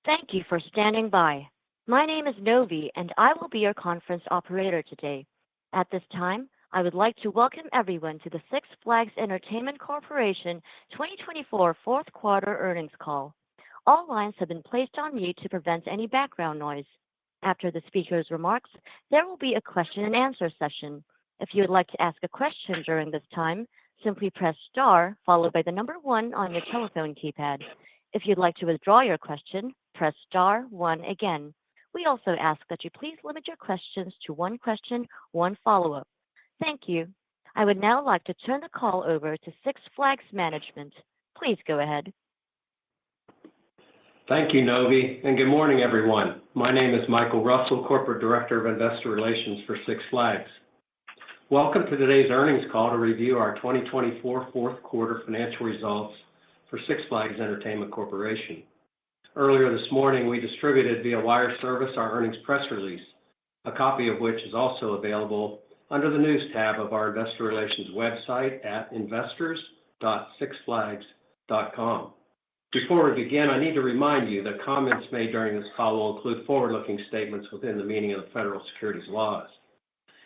Thank you for standing by. My name is Novi, and I will be your conference operator today. At this time, I would like to welcome everyone to the Six Flags Entertainment Corporation 2024 fourth quarter earnings call. All lines have been placed on mute to prevent any background noise. After the speaker's remarks, there will be a question-and-answer session. If you would like to ask a question during this time, simply press star followed by the number one on your telephone keypad. If you'd like to withdraw your question, press star one again. We also ask that you please limit your questions to one question, one follow-up. Thank you. I would now like to turn the call over to Six Flags Management. Please go ahead. Thank you, Novi, and good morning, everyone. My name is Michael Russell, Corporate Director of Investor Relations for Six Flags. Welcome to today's earnings call to review our 2024 fourth quarter financial results for Six Flags Entertainment Corporation. Earlier this morning, we distributed via wire service our earnings press release, a copy of which is also available under the News tab of our Investor Relations website at investors.sixflags.com. Before we begin, I need to remind you that comments made during this call will include forward-looking statements within the meaning of the federal securities laws.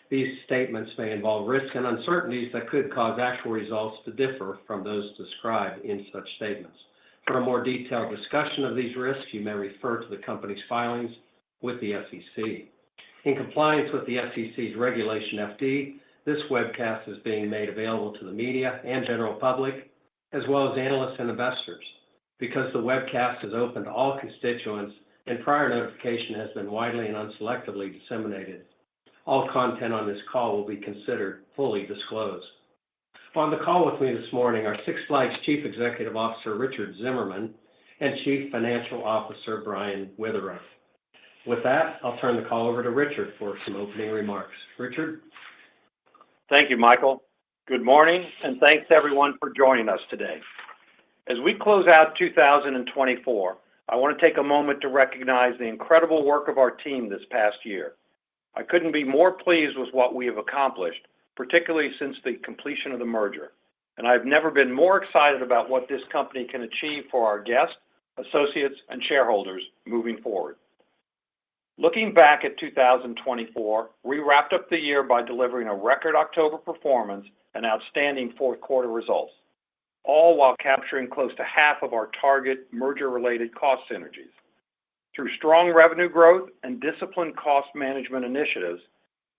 These statements may involve risks and uncertainties that could cause actual results to differ from those described in such statements. For a more detailed discussion of these risks, you may refer to the company's filings with the SEC. In compliance with the SEC's Regulation FD, this webcast is being made available to the media and general public, as well as analysts and investors. Because the webcast is open to all constituents and prior notification has been widely and unselectively disseminated, all content on this call will be considered fully disclosed. On the call with me this morning are Six Flags Chief Executive Officer Richard Zimmerman and Chief Financial Officer Brian Witherow. With that, I'll turn the call over to Richard for some opening remarks. Richard? Thank you, Michael. Good morning, and thanks everyone for joining us today. As we close out 2024, I want to take a moment to recognize the incredible work of our team this past year. I couldn't be more pleased with what we have accomplished, particularly since the completion of the merger, and I've never been more excited about what this company can achieve for our guests, associates, and shareholders moving forward. Looking back at 2024, we wrapped up the year by delivering a record October performance and outstanding fourth quarter results, all while capturing close to half of our target merger-related cost synergies. Through strong revenue growth and disciplined cost management initiatives,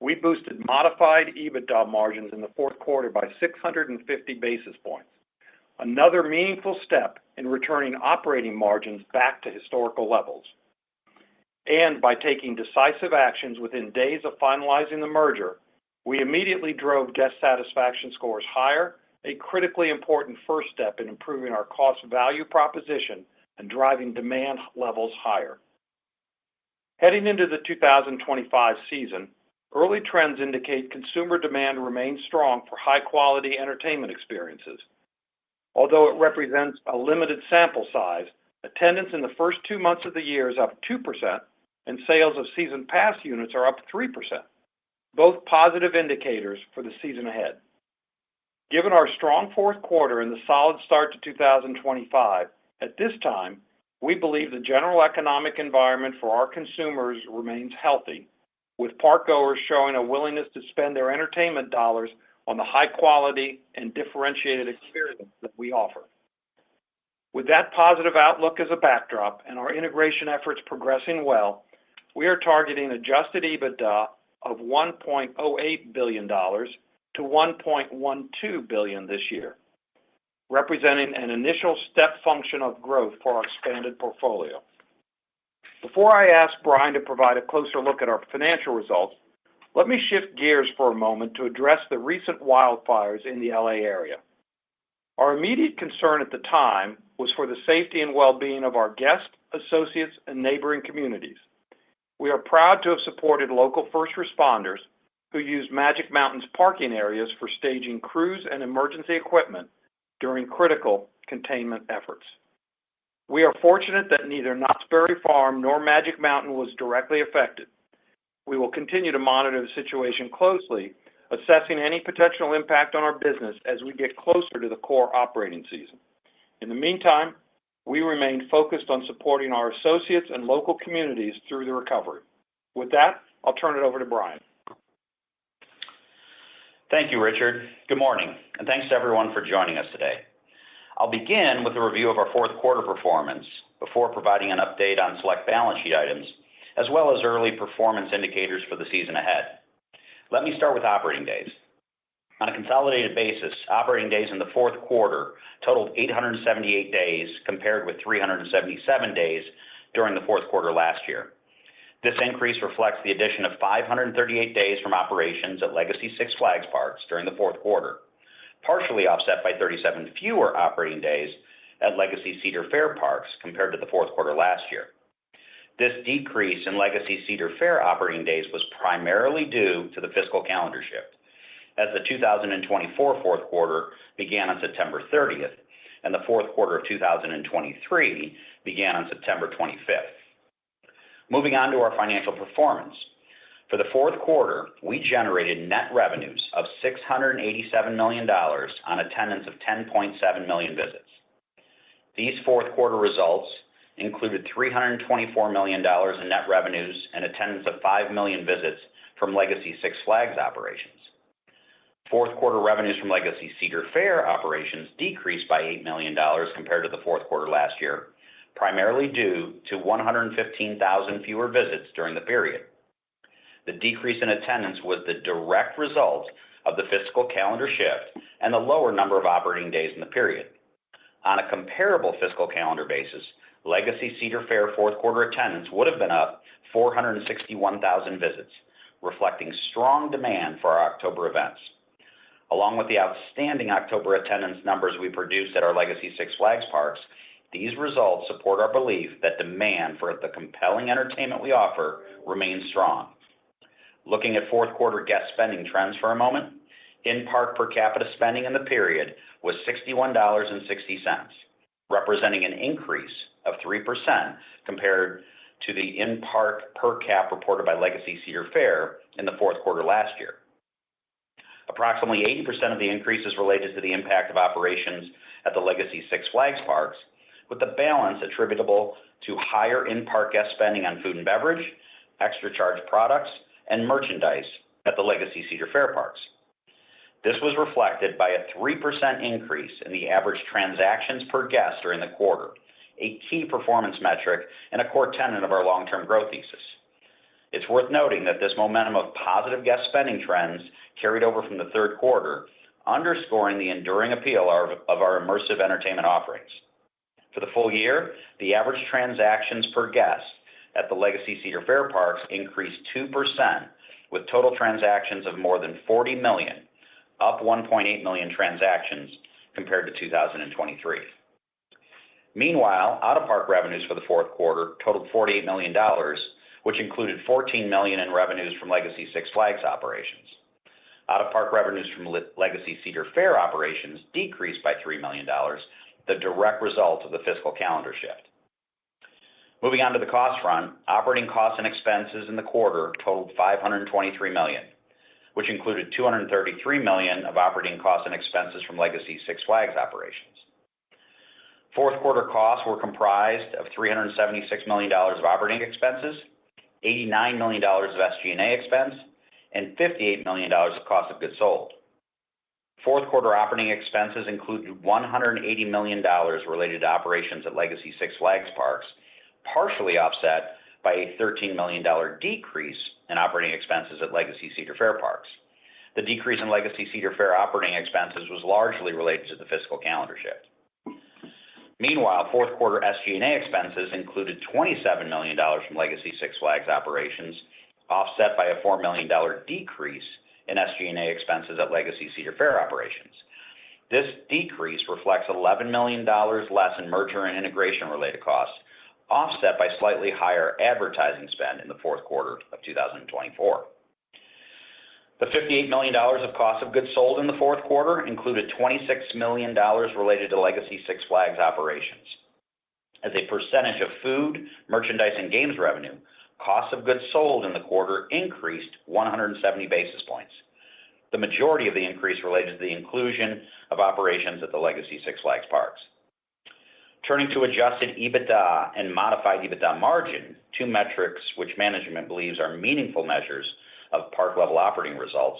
we boosted modified EBITDA margins in the fourth quarter by 650 basis points, another meaningful step in returning operating margins back to historical levels. And by taking decisive actions within days of finalizing the merger, we immediately drove guest satisfaction scores higher, a critically important first step in improving our cost value proposition and driving demand levels higher. Heading into the 2025 season, early trends indicate consumer demand remains strong for high-quality entertainment experiences. Although it represents a limited sample size, attendance in the first 2 months of the year is up 2%, and sales of season pass units are up 3%, both positive indicators for the season ahead. Given our strong fourth quarter and the solid start to 2025, at this time, we believe the general economic environment for our consumers remains healthy, with parkgoers showing a willingness to spend their entertainment dollars on the high-quality and differentiated experience that we offer. With that positive outlook as a backdrop and our integration efforts progressing well, we are targeting adjusted EBITDA of $1.08 billion to $1.12 billion this year, representing an initial step function of growth for our expanded portfolio. Before I ask Brian to provide a closer look at our financial results, let me shift gears for a moment to address the recent wildfires in the LA area. Our immediate concern at the time was for the safety and well-being of our guests, associates, and neighboring communities. We are proud to have supported local first responders who used Magic Mountain's parking areas for staging crews and emergency equipment during critical containment efforts. We are fortunate that neither Knott's Berry Farm nor Magic Mountain was directly affected. We will continue to monitor the situation closely, assessing any potential impact on our business as we get closer to the core operating season. In the meantime, we remain focused on supporting our associates and local communities through the recovery. With that, I'll turn it over to Brian. Thank you, Richard. Good morning, and thanks to everyone for joining us today. I'll begin with a review of our fourth quarter performance before providing an update on select balance sheet items, as well as early performance indicators for the season ahead. Let me start with operating days. On a consolidated basis, operating days in the fourth quarter totaled 878 days compared with 377 days during the fourth quarter last year. This increase reflects the addition of 538 days from operations at Legacy Six Flags Parks during the fourth quarter, partially offset by 37 fewer operating days at Legacy Cedar Fair Parks compared to the fourth quarter last year. This decrease in Legacy Cedar Fair operating days was primarily due to the fiscal calendar shift, as the 2024 fourth quarter began on September 30th, and the fourth quarter of 2023 began on September 25th. Moving on to our financial performance. For the fourth quarter, we generated net revenues of $687 million on attendance of 10.7 million visits. These fourth quarter results included $324 million in net revenues and attendance of 5 million visits from Legacy Six Flags operations. Fourth quarter revenues from Legacy Cedar Fair operations decreased by $8 million compared to the fourth quarter last year, primarily due to 115,000 fewer visits during the period. The decrease in attendance was the direct result of the fiscal calendar shift and the lower number of operating days in the period. On a comparable fiscal calendar basis, Legacy Cedar Fair fourth quarter attendance would have been up 461,000 visits, reflecting strong demand for our October events. Along with the outstanding October attendance numbers we produced at our Legacy Six Flags Parks, these results support our belief that demand for the compelling entertainment we offer remains strong. Looking at fourth quarter guest spending trends for a moment, in-park per capita spending in the period was $61.60, representing an increase of 3% compared to the in-park per cap reported by Legacy Cedar Fair in the fourth quarter last year. Approximately 80% of the increase is related to the impact of operations at the Legacy Six Flags Parks, with the balance attributable to higher in-park guest spending on food and beverage, extra charge products, and merchandise at the Legacy Cedar Fair Parks. This was reflected by a 3% increase in the average transactions per guest during the quarter, a key performance metric and a core tenet of our long-term growth thesis. It's worth noting that this momentum of positive guest spending trends carried over from the third quarter, underscoring the enduring appeal of our immersive entertainment offerings. For the full year, the average transactions per guest at the Legacy Cedar Fair Parks increased 2%, with total transactions of more than 40 million, up 1.8 million transactions compared to 2023. Meanwhile, out-of-park revenues for the fourth quarter totaled $48 million, which included $14 million in revenues from Legacy Six Flags operations. Out-of-park revenues from Legacy Cedar Fair operations decreased by $3 million, the direct result of the fiscal calendar shift. Moving on to the cost front, operating costs and expenses in the quarter totaled $523 million, which included $233 million of operating costs and expenses from Legacy Six Flags operations. Fourth quarter costs were comprised of $376 million of operating expenses, $89 million of SG&A expense, and $58 million of cost of goods sold. Fourth quarter operating expenses included $180 million related to operations at Legacy Six Flags Parks, partially offset by a $13 million decrease in operating expenses at Legacy Cedar Fair Parks. The decrease in Legacy Cedar Fair operating expenses was largely related to the fiscal calendar shift. Meanwhile, fourth quarter SG&A expenses included $27 million from Legacy Six Flags operations, offset by a $4 million decrease in SG&A expenses at Legacy Cedar Fair operations. This decrease reflects $11 million less in merger and integration-related costs, offset by slightly higher advertising spend in the fourth quarter of 2024. The $58 million of cost of goods sold in the fourth quarter included $26 million related to Legacy Six Flags operations. As a percentage of food, merchandise, and games revenue, cost of goods sold in the quarter increased 170 basis points. The majority of the increase related to the inclusion of operations at the Legacy Six Flags Parks. Turning to adjusted EBITDA and modified EBITDA margin, two metrics which management believes are meaningful measures of park-level operating results.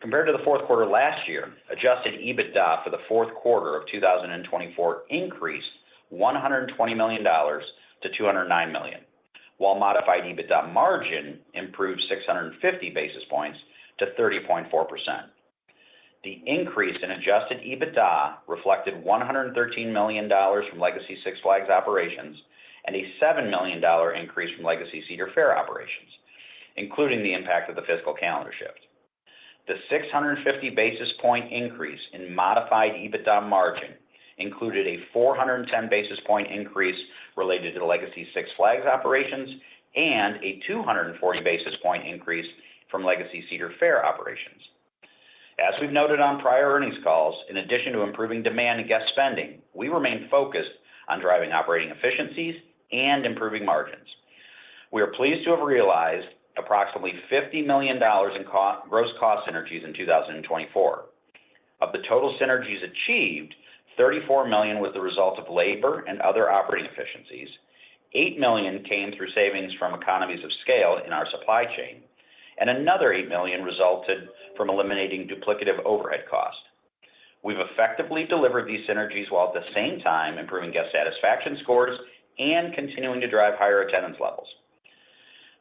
Compared to the fourth quarter last year, adjusted EBITDA for the fourth quarter of 2024 increased $120 million to $209 million, while modified EBITDA margin improved 650 basis points to 30.4%. The increase in adjusted EBITDA reflected $113 million from Legacy Six Flags operations and a $7 million increase from Legacy Cedar Fair operations, including the impact of the fiscal calendar shift. The 650 basis point increase in modified EBITDA margin included a 410 basis point increase related to the Legacy Six Flags operations and a 240 basis point increase from Legacy Cedar Fair operations. As we've noted on prior earnings calls, in addition to improving demand and guest spending, we remain focused on driving operating efficiencies and improving margins. We are pleased to have realized approximately $50 million in gross cost synergies in 2024. Of the total synergies achieved, $34 million was the result of labor and other operating efficiencies. $8 million came through savings from economies of scale in our supply chain, and another $8 million resulted from eliminating duplicative overhead costs. We've effectively delivered these synergies while at the same time improving guest satisfaction scores and continuing to drive higher attendance levels.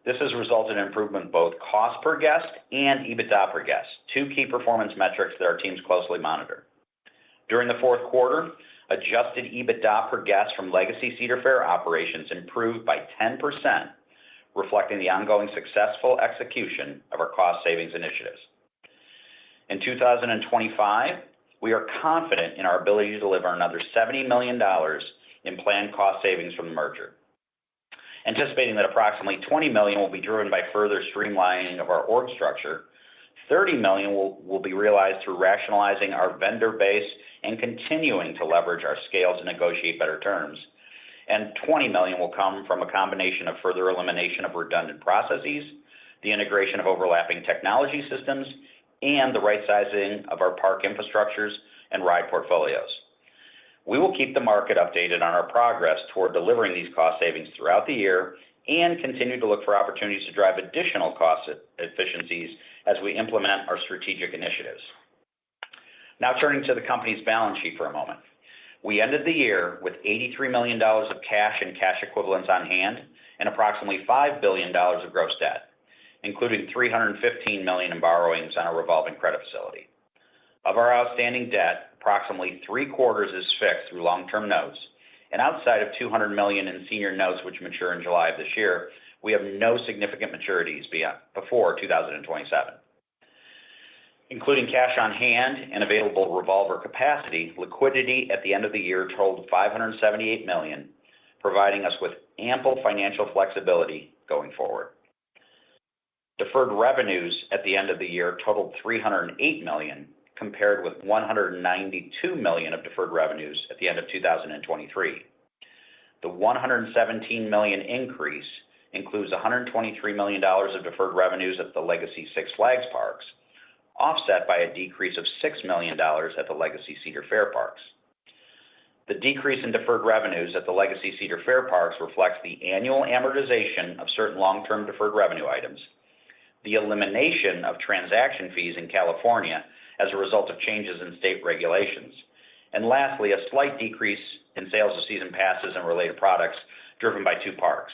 This has resulted in improvement in both cost per guest and EBITDA per guest, two key performance metrics that our teams closely monitor. During the fourth quarter, adjusted EBITDA per guest from Legacy Cedar Fair operations improved by 10%, reflecting the ongoing successful execution of our cost savings initiatives. In 2025, we are confident in our ability to deliver another $70 million in planned cost savings from the merger, anticipating that approximately $20 million will be driven by further streamlining of our org structure. $30 million will be realized through rationalizing our vendor base and continuing to leverage our scale to negotiate better terms. And $20 million will come from a combination of further elimination of redundant processes, the integration of overlapping technology systems, and the right sizing of our park infrastructures and ride portfolios. We will keep the market updated on our progress toward delivering these cost savings throughout the year and continue to look for opportunities to drive additional cost efficiencies as we implement our strategic initiatives. Now turning to the company's balance sheet for a moment. We ended the year with $83 million of cash and cash equivalents on hand and approximately $5 billion of gross debt, including $315 million in borrowings on a revolving credit facility. Of our outstanding debt, approximately three-quarters is fixed through long-term notes, and outside of $200 million in senior notes which mature in July of this year, we have no significant maturities before 2027. Including cash on hand and available revolver capacity, liquidity at the end of the year totaled $578 million, providing us with ample financial flexibility going forward. Deferred revenues at the end of the year totaled $308 million, compared with $192 million of deferred revenues at the end of 2023. The $117 million increase includes $123 million of deferred revenues at the Legacy Six Flags parks, offset by a decrease of $6 million at the Legacy Cedar Fair parks. The decrease in deferred revenues at the Legacy Cedar Fair parks reflects the annual amortization of certain long-term deferred revenue items, the elimination of transaction fees in California as a result of changes in state regulations, and lastly, a slight decrease in sales of season passes and related products driven by two parks.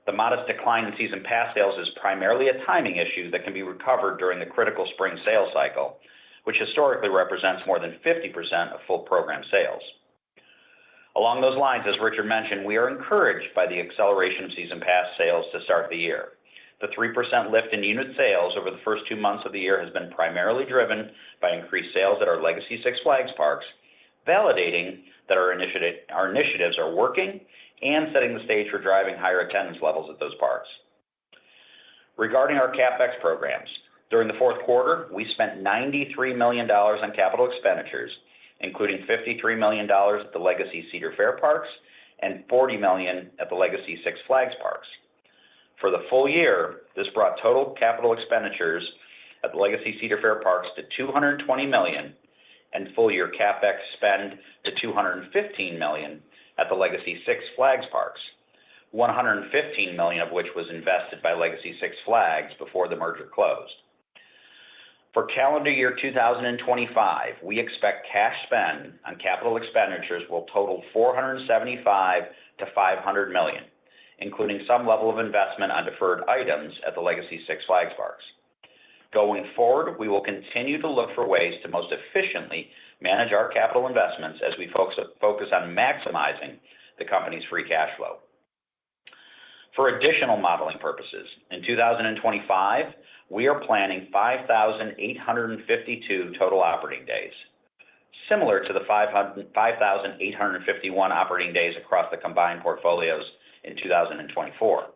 The modest decline in season pass sales is primarily a timing issue that can be recovered during the critical spring sales cycle, which historically represents more than 50% of full program sales. Along those lines, as Richard mentioned, we are encouraged by the acceleration of season pass sales to start the year. The 3% lift in unit sales over the first 2 months of the year has been primarily driven by increased sales at our Legacy Six Flags parks, validating that our initiatives are working and setting the stage for driving higher attendance levels at those parks. Regarding our CapEx programs, during the fourth quarter, we spent $93 million on capital expenditures, including $53 million at the Legacy Cedar Fair parks and $40 million at the Legacy Six Flags parks. For the full year, this brought total capital expenditures at the Legacy Cedar Fair parks to $220 million, and full-year CapEx spend to $215 million at the Legacy Six Flags parks, $115 million of which was invested by Legacy Six Flags before the merger closed. For calendar year 2025, we expect cash spend on capital expenditures will total $475 to $500 million, including some level of investment on deferred items at the Legacy Six Flags parks. Going forward, we will continue to look for ways to most efficiently manage our capital investments as we focus on maximizing the company's free cash flow. For additional modeling purposes, in 2025, we are planning 5,852 total operating days, similar to the 5,851 operating days across the combined portfolios in 2024.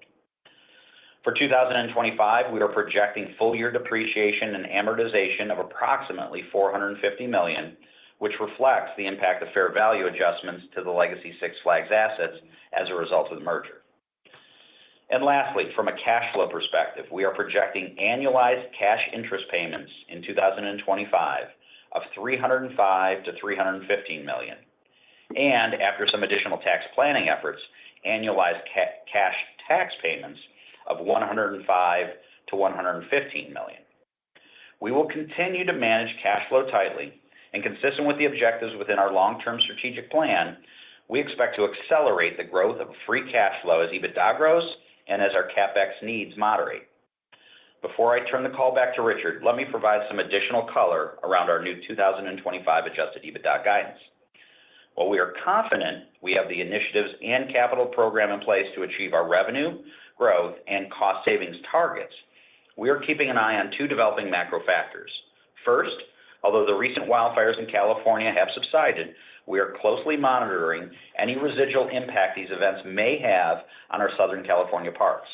For 2025, we are projecting full-year depreciation and amortization of approximately $450 million, which reflects the impact of fair value adjustments to the Legacy Six Flags assets as a result of the merger. And lastly, from a cash flow perspective, we are projecting annualized cash interest payments in 2025 of $305 to $315 million. And after some additional tax planning efforts, annualized cash tax payments of $105 to $115 million. We will continue to manage cash flow tightly, and consistent with the objectives within our long-term strategic plan, we expect to accelerate the growth of free cash flow as EBITDA grows and as our CapEx needs moderate. Before I turn the call back to Richard, let me provide some additional color around our new 2025 adjusted EBITDA guidance. While we are confident we have the initiatives and capital program in place to achieve our revenue, growth, and cost savings targets, we are keeping an eye on two developing macro factors. First, although the recent wildfires in California have subsided, we are closely monitoring any residual impact these events may have on our Southern California parks.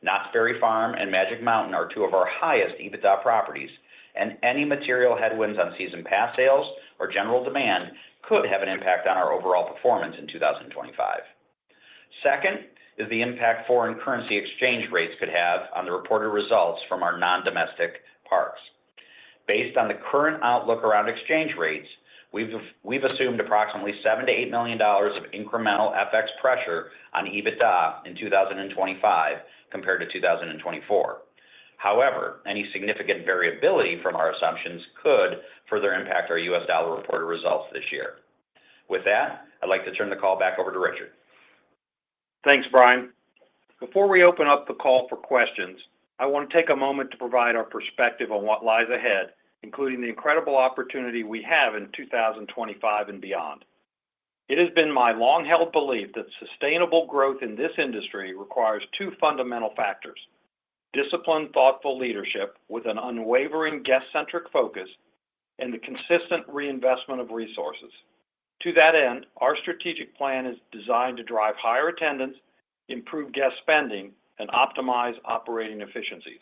Knott's Berry Farm and Magic Mountain are two of our highest EBITDA properties, and any material headwinds on season pass sales or general demand could have an impact on our overall performance in 2025. Second is the impact foreign currency exchange rates could have on the reported results from our non-domestic parks. Based on the current outlook around exchange rates, we've assumed approximately $7 to $8 million of incremental FX pressure on EBITDA in 2025 compared to 2024. However, any significant variability from our assumptions could further impact our U.S. dollar reported results this year. With that, I'd like to turn the call back over to Richard. Thanks, Brian. Before we open up the call for questions, I want to take a moment to provide our perspective on what lies ahead, including the incredible opportunity we have in 2025 and beyond. It has been my long-held belief that sustainable growth in this industry requires two fundamental factors: disciplined, thoughtful leadership with an unwavering guest-centric focus, and the consistent reinvestment of resources. To that end, our strategic plan is designed to drive higher attendance, improve guest spending, and optimize operating efficiencies,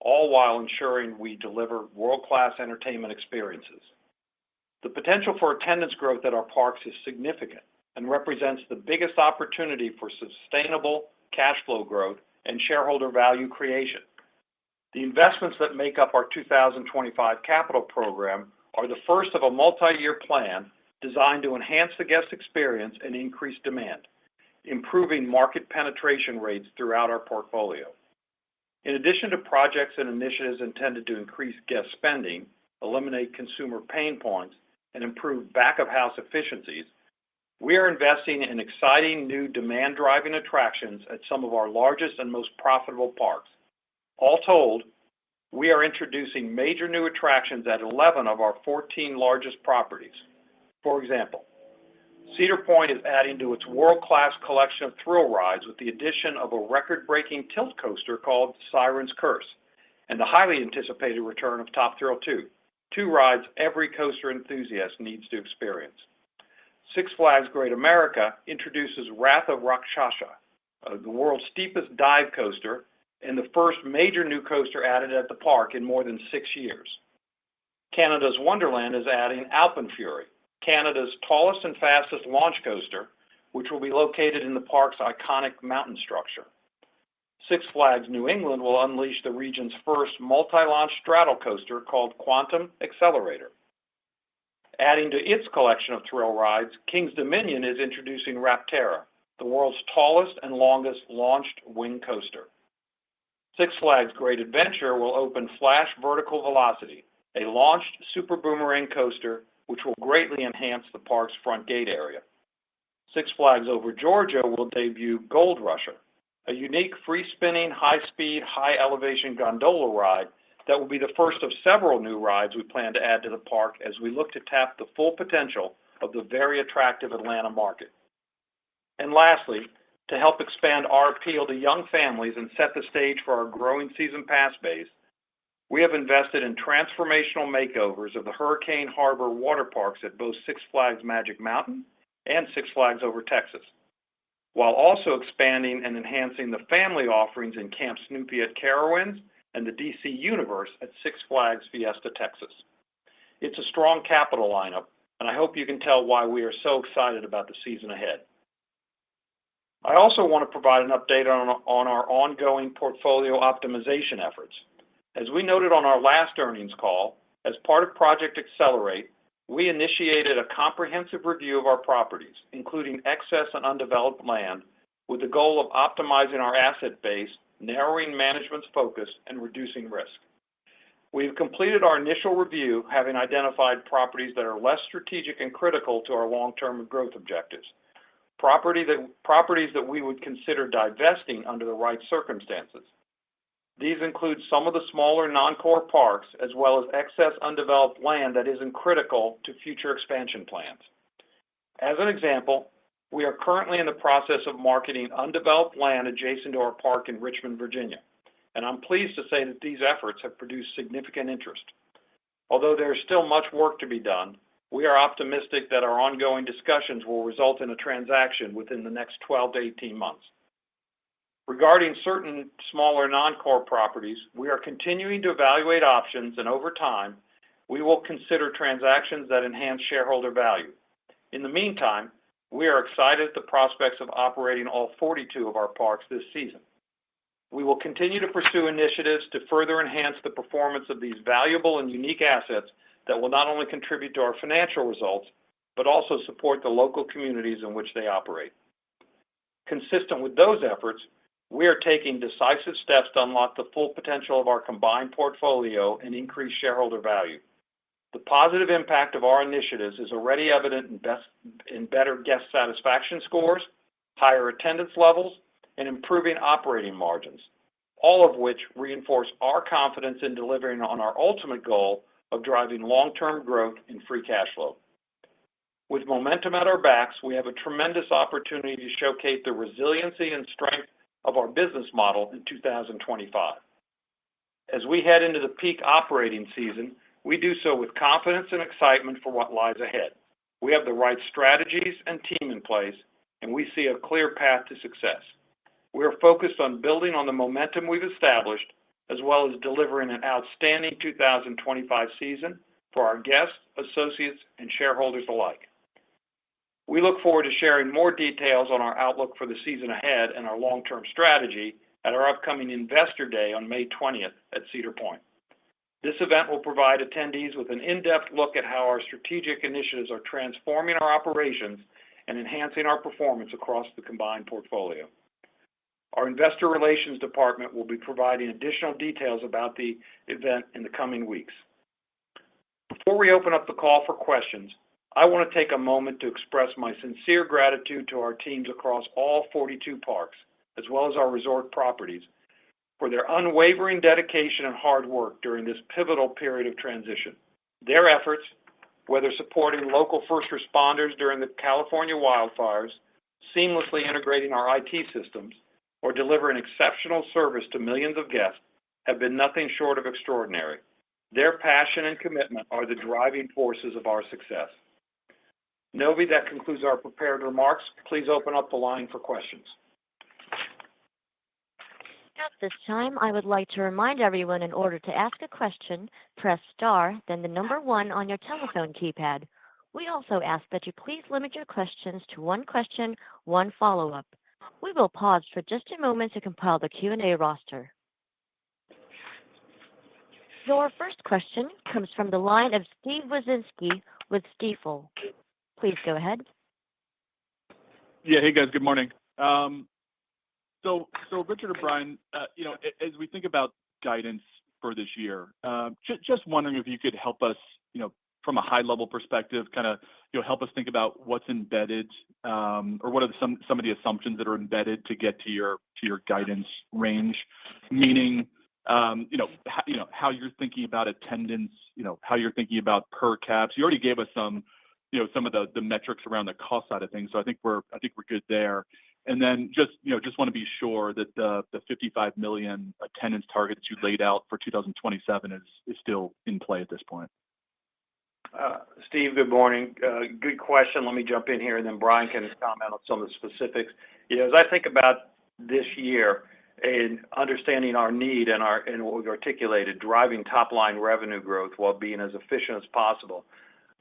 all while ensuring we deliver world-class entertainment experiences. The potential for attendance growth at our parks is significant and represents the biggest opportunity for sustainable cash flow growth and shareholder value creation. The investments that make up our 2025 capital program are the first of a multi-year plan designed to enhance the guest experience and increase demand, improving market penetration rates throughout our portfolio. In addition to projects and initiatives intended to increase guest spending, eliminate consumer pain points, and improve back-of-house efficiencies, we are investing in exciting new demand-driving attractions at some of our largest and most profitable parks. All told, we are introducing major new attractions at 11 of our 14 largest properties. For example, Cedar Point is adding to its world-class collection of thrill rides with the addition of a record-breaking tilt coaster called Siren's Curse and the highly anticipated return of Top Thrill 2, two rides every coaster enthusiast needs to experience. Six Flags Great America introduces Wrath of Rakshasa, the world's steepest dive coaster and the first major new coaster added at the park in more than 6 years. Canada's Wonderland is adding Alpenfury, Canada's tallest and fastest launch coaster, which will be located in the park's iconic mountain structure. Six Flags New England will unleash the region's first multi-launch straddle coaster called Quantum Accelerator. Adding to its collection of thrill rides, Kings Dominion is introducing Rapterra, the world's tallest and longest launched wing coaster. Six Flags Great Adventure will open Flash Vertical Velocity, a launched super boomerang coaster which will greatly enhance the park's front gate area. Six Flags Over Georgia will debut Gold Rusher, a unique free-spinning, high-speed, high-elevation gondola ride that will be the first of several new rides we plan to add to the park as we look to tap the full potential of the very attractive Atlanta market. And lastly, to help expand our appeal to young families and set the stage for our growing season pass base, we have invested in transformational makeovers of the Hurricane Harbor water parks at both Six Flags Magic Mountain and Six Flags Over Texas, while also expanding and enhancing the family offerings in Camp Snoopy at Carowinds and the DC Universe at Six Flags Fiesta Texas. It's a strong capital lineup, and I hope you can tell why we are so excited about the season ahead. I also want to provide an update on our ongoing portfolio optimization efforts. As we noted on our last earnings call, as part of Project Accelerate, we initiated a comprehensive review of our properties, including excess and undeveloped land, with the goal of optimizing our asset base, narrowing management's focus, and reducing risk. We've completed our initial review, having identified properties that are less strategic and critical to our long-term growth objectives, properties that we would consider divesting under the right circumstances. These include some of the smaller non-core parks, as well as excess undeveloped land that isn't critical to future expansion plans. As an example, we are currently in the process of marketing undeveloped land adjacent to our park in Richmond, Virginia, and I'm pleased to say that these efforts have produced significant interest. Although there is still much work to be done, we are optimistic that our ongoing discussions will result in a transaction within the next 12 to 18 months. Regarding certain smaller non-core properties, we are continuing to evaluate options, and over time, we will consider transactions that enhance shareholder value. In the meantime, we are excited at the prospects of operating all 42 of our parks this season. We will continue to pursue initiatives to further enhance the performance of these valuable and unique assets that will not only contribute to our financial results, but also support the local communities in which they operate. Consistent with those efforts, we are taking decisive steps to unlock the full potential of our combined portfolio and increase shareholder value. The positive impact of our initiatives is already evident in better guest satisfaction scores, higher attendance levels, and improving operating margins, all of which reinforce our confidence in delivering on our ultimate goal of driving long-term growth in free cash flow. With momentum at our backs, we have a tremendous opportunity to showcase the resiliency and strength of our business model in 2025. As we head into the peak operating season, we do so with confidence and excitement for what lies ahead. We have the right strategies and team in place, and we see a clear path to success. We are focused on building on the momentum we've established, as well as delivering an outstanding 2025 season for our guests, associates, and shareholders alike. We look forward to sharing more details on our outlook for the season ahead and our long-term strategy at our upcoming Investor Day on May 20th at Cedar Point. This event will provide attendees with an in-depth look at how our strategic initiatives are transforming our operations and enhancing our performance across the combined portfolio. Our Investor Relations Department will be providing additional details about the event in the coming weeks. Before we open up the call for questions, I want to take a moment to express my sincere gratitude to our teams across all 42 parks, as well as our resort properties, for their unwavering dedication and hard work during this pivotal period of transition. Their efforts, whether supporting local first responders during the California wildfires, seamlessly integrating our IT systems, or delivering exceptional service to millions of guests, have been nothing short of extraordinary. Their passion and commitment are the driving forces of our success. Novi, that concludes our prepared remarks. Please open up the line for questions. At this time, I would like to remind everyone, in order to ask a question, press star, then the number 1 on your telephone keypad. We also ask that you please limit your questions to one question, one follow-up. We will pause for just a moment to compile the Q&A roster. Your first question comes from the line of Steve Wieczynski with Stifel. Please go ahead. Yeah. Hey, guys. Good morning. So Richard or Brian, as we think about guidance for this year, just wondering if you could help us, from a high level perspective, kind of, help us think about what's embedded, or what are some of the assumptions that are embedded to get to your guidance range, meaning, how you're thinking about attendance, how you're thinking about per caps. You already gave us some of the metrics around the cost side of things, so I think we're good there. And then just want to be sure that the 55 million attendance target that you laid out for 2027 is still in play at this point. Steve, good morning. Good question. Let me jump in here, and then Brian can comment on some of the specifics. As I think about this year and understanding our need and what we've articulated, driving top-line revenue growth while being as efficient as possible,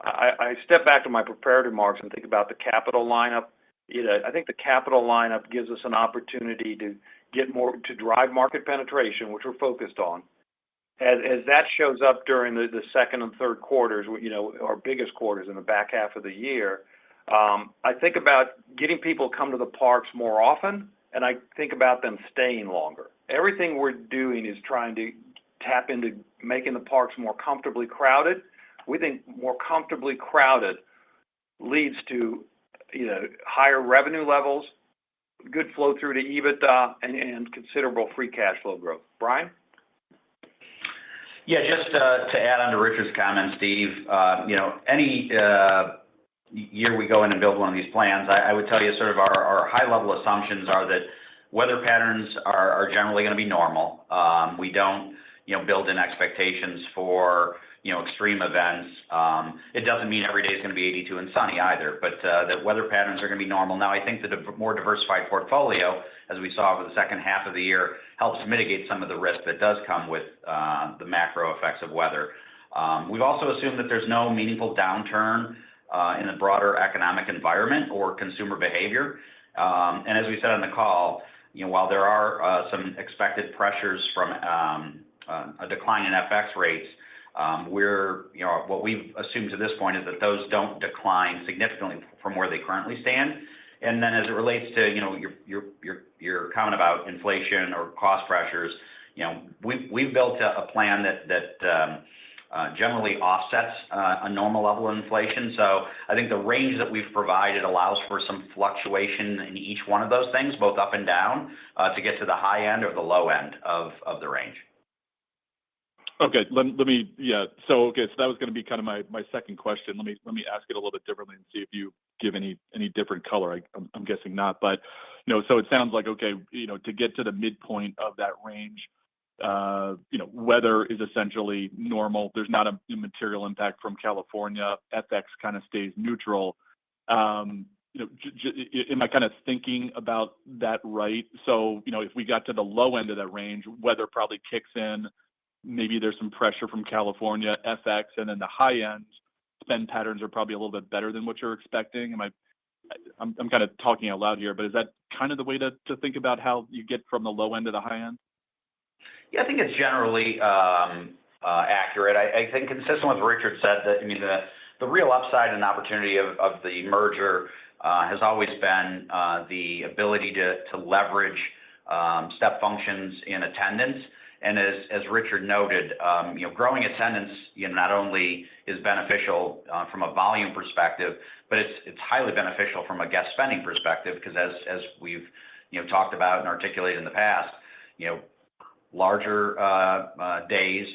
I step back to my prepared remarks and think about the capital lineup. I think the capital lineup gives us an opportunity to get more, to drive market penetration, which we're focused on. As that shows up during the second and third quarters, our biggest quarters in the back half of the year, I think about getting people to come to the parks more often, and I think about them staying longer. Everything we're doing is trying to tap into making the parks more comfortably crowded. We think more comfortably crowded leads to higher revenue levels, good flow through to EBITDA, and considerable free cash flow growth. Brian? Yeah, just to add on to Richard's comments, Steve, any year we go in and build one of these plans, I would tell you sort of our high-level assumptions are that weather patterns are generally going to be normal. We don't, build in expectations for extreme events. It doesn't mean every day is going to be 82 and sunny either, but that weather patterns are going to be normal. Now, I think that a more diversified portfolio, as we saw over the second half of the year, helps mitigate some of the risk that does come with the macro effects of weather. We've also assumed that there's no meaningful downturn in the broader economic environment or consumer behavior. And as we said on the call, while there are some expected pressures from a decline in FX rates, what we've assumed to this point is that those don't decline significantly from where they currently stand. And then as it relates to, your comment about inflation or cost pressures, we've built a plan that generally offsets a normal level of inflation. So I think the range that we've provided allows for some fluctuation in each one of those things, both up and down, to get to the high end or the low end of the range. Okay, let me. So that was going to be kind of my second question. Let me ask it a little bit differently and see if you give any different color. I'm guessing not, but so it sounds like, okay, to get to the midpoint of that range, weather is essentially normal. There's not a material impact from California. FX kind of stays neutral. Am I kind of thinking about that right? So if we got to the low end of that range, weather probably kicks in. Maybe there's some pressure from California, FX, and then the high end spend patterns are probably a little bit better than what you're expecting. I'm kind of talking out loud here, but is that kind of the way to think about how you get from the low end to the high end? Yeah, I think it's generally accurate. I think consistent with what Richard said, that the real upside and opportunity of the merger has always been the ability to leverage step functions in attendance. And as Richard noted, growing attendance, not only is beneficial from a volume perspective, but it's highly beneficial from a guest spending perspective, because as we've talked about and articulated in the past, larger days,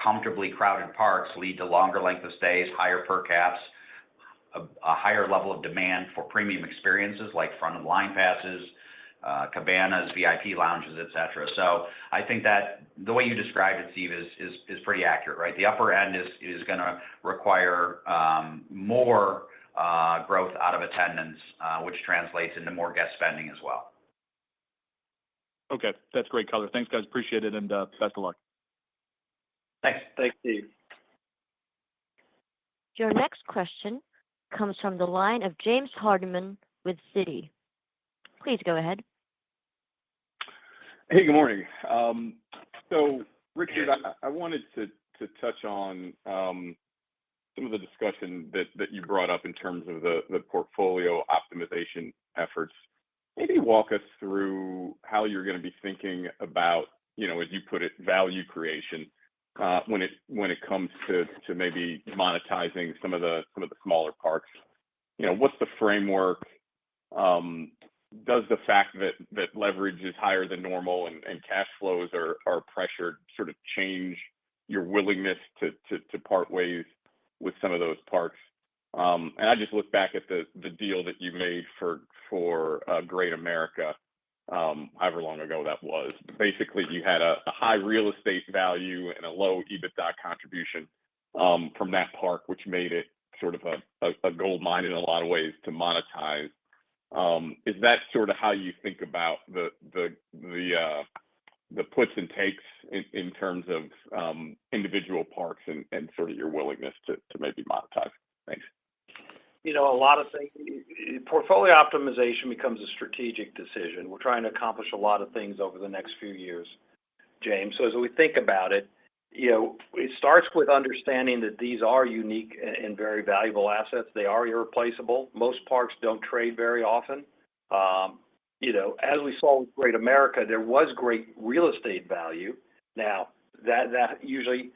comfortably crowded parks lead to longer length of stays, higher per caps, a higher level of demand for premium experiences like front of line passes, cabanas, VIP lounges, et cetera. So I think that the way you described it, Steve, is pretty accurate, right? The upper end is going to require more growth out of attendance, which translates into more guest spending as well. Okay, that's great color. Thanks, guys. Appreciate it, and best of luck. Thanks, Steve. Your next question comes from the line of James Hardiman with Citi. Please go ahead. Hey, good morning. So, Richard, I wanted to touch on some of the discussion that you brought up in terms of the portfolio optimization efforts. Maybe walk us through how you're going to be thinking about, as you put it, value creation when it comes to maybe monetizing some of the smaller parks. What's the framework? Does the fact that leverage is higher than normal and cash flows are pressured sort of change your willingness to part ways with some of those parks? And I just look back at the deal that you made for Great America, however long ago that was. Basically, you had a high real estate value and a low EBITDA contribution from that park, which made it sort of a gold mine in a lot of ways to monetize. Is that sort of how you think about the puts and takes in terms of individual parks and sort of your willingness to maybe monetize? Thanks. A lot of things. Portfolio optimization becomes a strategic decision. We're trying to accomplish a lot of things over the next few years, James. So as we think about it, it starts with understanding that these are unique and very valuable assets. They are irreplaceable. Most parks don't trade very often. As we saw with Great America, there was great real estate value. Now, that usually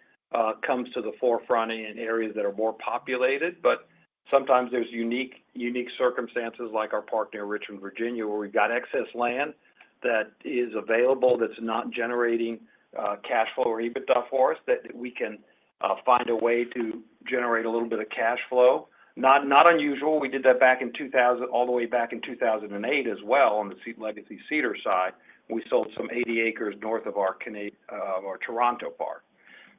comes to the forefront in areas that are more populated, but sometimes there's unique circumstances like our park near Richmond, Virginia, where we've got excess land that is available that's not generating cash flow or EBITDA for us, that we can find a way to generate a little bit of cash flow. Not unusual. We did that back in 2000, all the way back in 2008 as well on the Legacy Cedar side. We sold some 80 acres north of our Toronto park.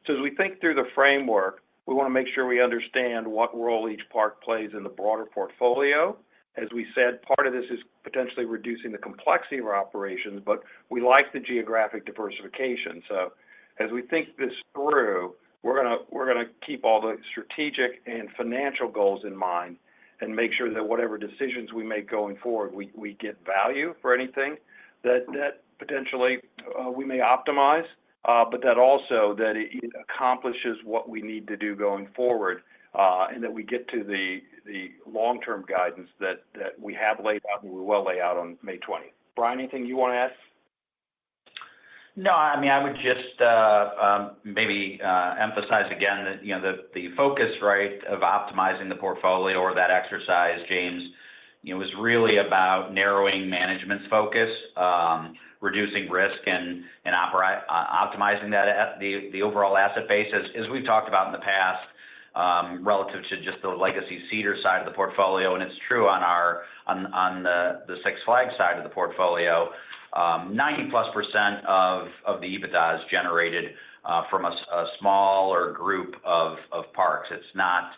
So as we think through the framework, we want to make sure we understand what role each park plays in the broader portfolio. As we said, part of this is potentially reducing the complexity of our operations, but we like the geographic diversification. So as we think this through, we're gonna keep all the strategic and financial goals in mind and make sure that whatever decisions we make going forward, we get value for anything that potentially we may optimize, but that also that it accomplishes what we need to do going forward, and that we get to the long-term guidance that we have laid out and we will lay out on May 20th. Brian, anything you want to add? No, I mean, I would just maybe emphasize again that the focus, right, of optimizing the portfolio or that exercise, James, was really about narrowing management's focus, reducing risk and optimizing the overall asset base, as we've talked about in the past, relative to just the Legacy Cedar side of the portfolio, and it's true on the Six Flags side of the portfolio. 90+% of the EBITDA is generated from a smaller group of parks. It's not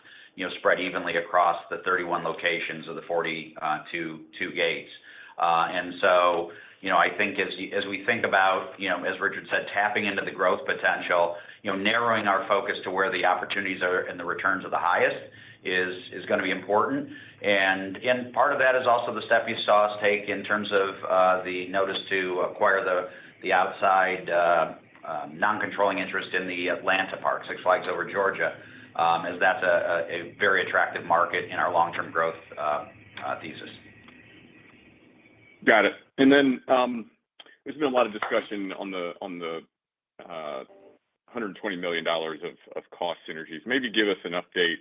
spread evenly across the 31 locations of the 42 gates. And so I think as we think about as Richard said, tapping into the growth potential, narrowing our focus to where the opportunities are and the returns are the highest is going to be important. And part of that is also the step you saw us take in terms of the notice to acquire the outside non-controlling interest in the Atlanta park, Six Flags Over Georgia, as that's a very attractive market in our long-term growth thesis. Got it. And then there's been a lot of discussion on the $120 million of cost synergies. Maybe give us an update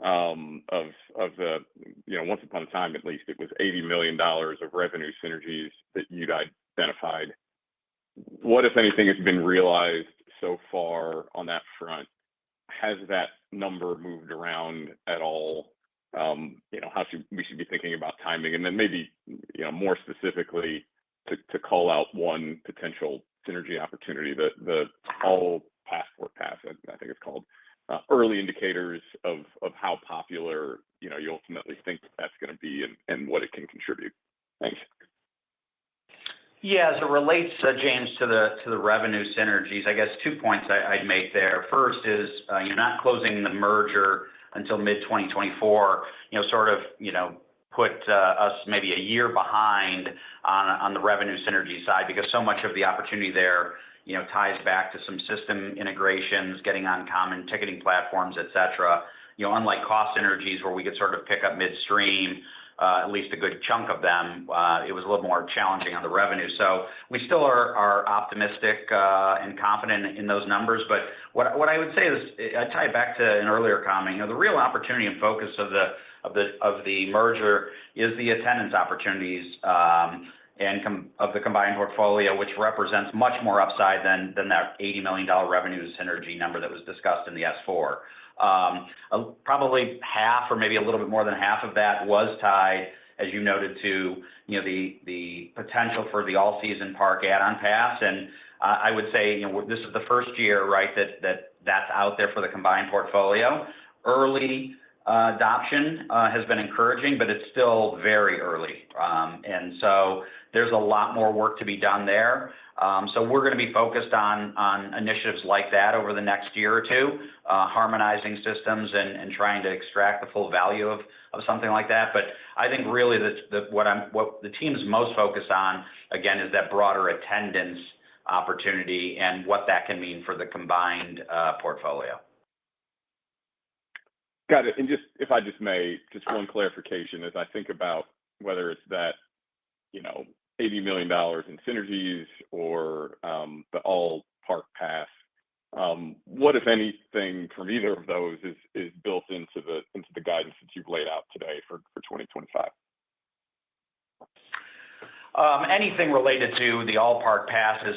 of the, once upon a time, at least, it was $80 million of revenue synergies that you'd identified. What, if anything, has been realized so far on that front? Has that number moved around at all? How we should be thinking about timing? And then maybe, more specifically, to call out one potential synergy opportunity, the All Passport Pass, I think it's called, early indicators of how popular, you ultimately think that's going to be and what it can contribute. Thanks. Yeah, as it relates, James, to the revenue synergies, I guess 2 points I'd make there. First is you're not closing the merger until mid-2024, put us maybe a year behind on the revenue synergy side, because so much of the opportunity there, ties back to some system integrations, getting on common ticketing platforms, et cetera. unlike cost synergies where we could sort of pick up midstream, at least a good chunk of them, it was a little more challenging on the revenue. So we still are optimistic and confident in those numbers. But what I would say is, I tie it back to an earlier comment. The real opportunity and focus of the merger is the attendance opportunities of the combined portfolio, which represents much more upside than that $80 million revenue synergy number that was discussed in the S4. Probably half or maybe a little bit more than half of that was tied, as you noted, to the potential for the all-season park add-on pass. And I would say this is the first year, right, that's out there for the combined portfolio. Early adoption has been encouraging, but it's still very early. And so there's a lot more work to be done there. So we're going to be focused on initiatives like that over the next year or two, harmonizing systems and trying to extract the full value of something like that. But I think really what the team's most focused on, again, is that broader attendance opportunity and what that can mean for the combined portfolio. Got it. And just, if I just may, just one clarification as I think about whether it's that, $80 million in synergies or the all park pass, what, if anything, from either of those is built into the guidance that you've laid out today for 2025? Anything related to the all park passes,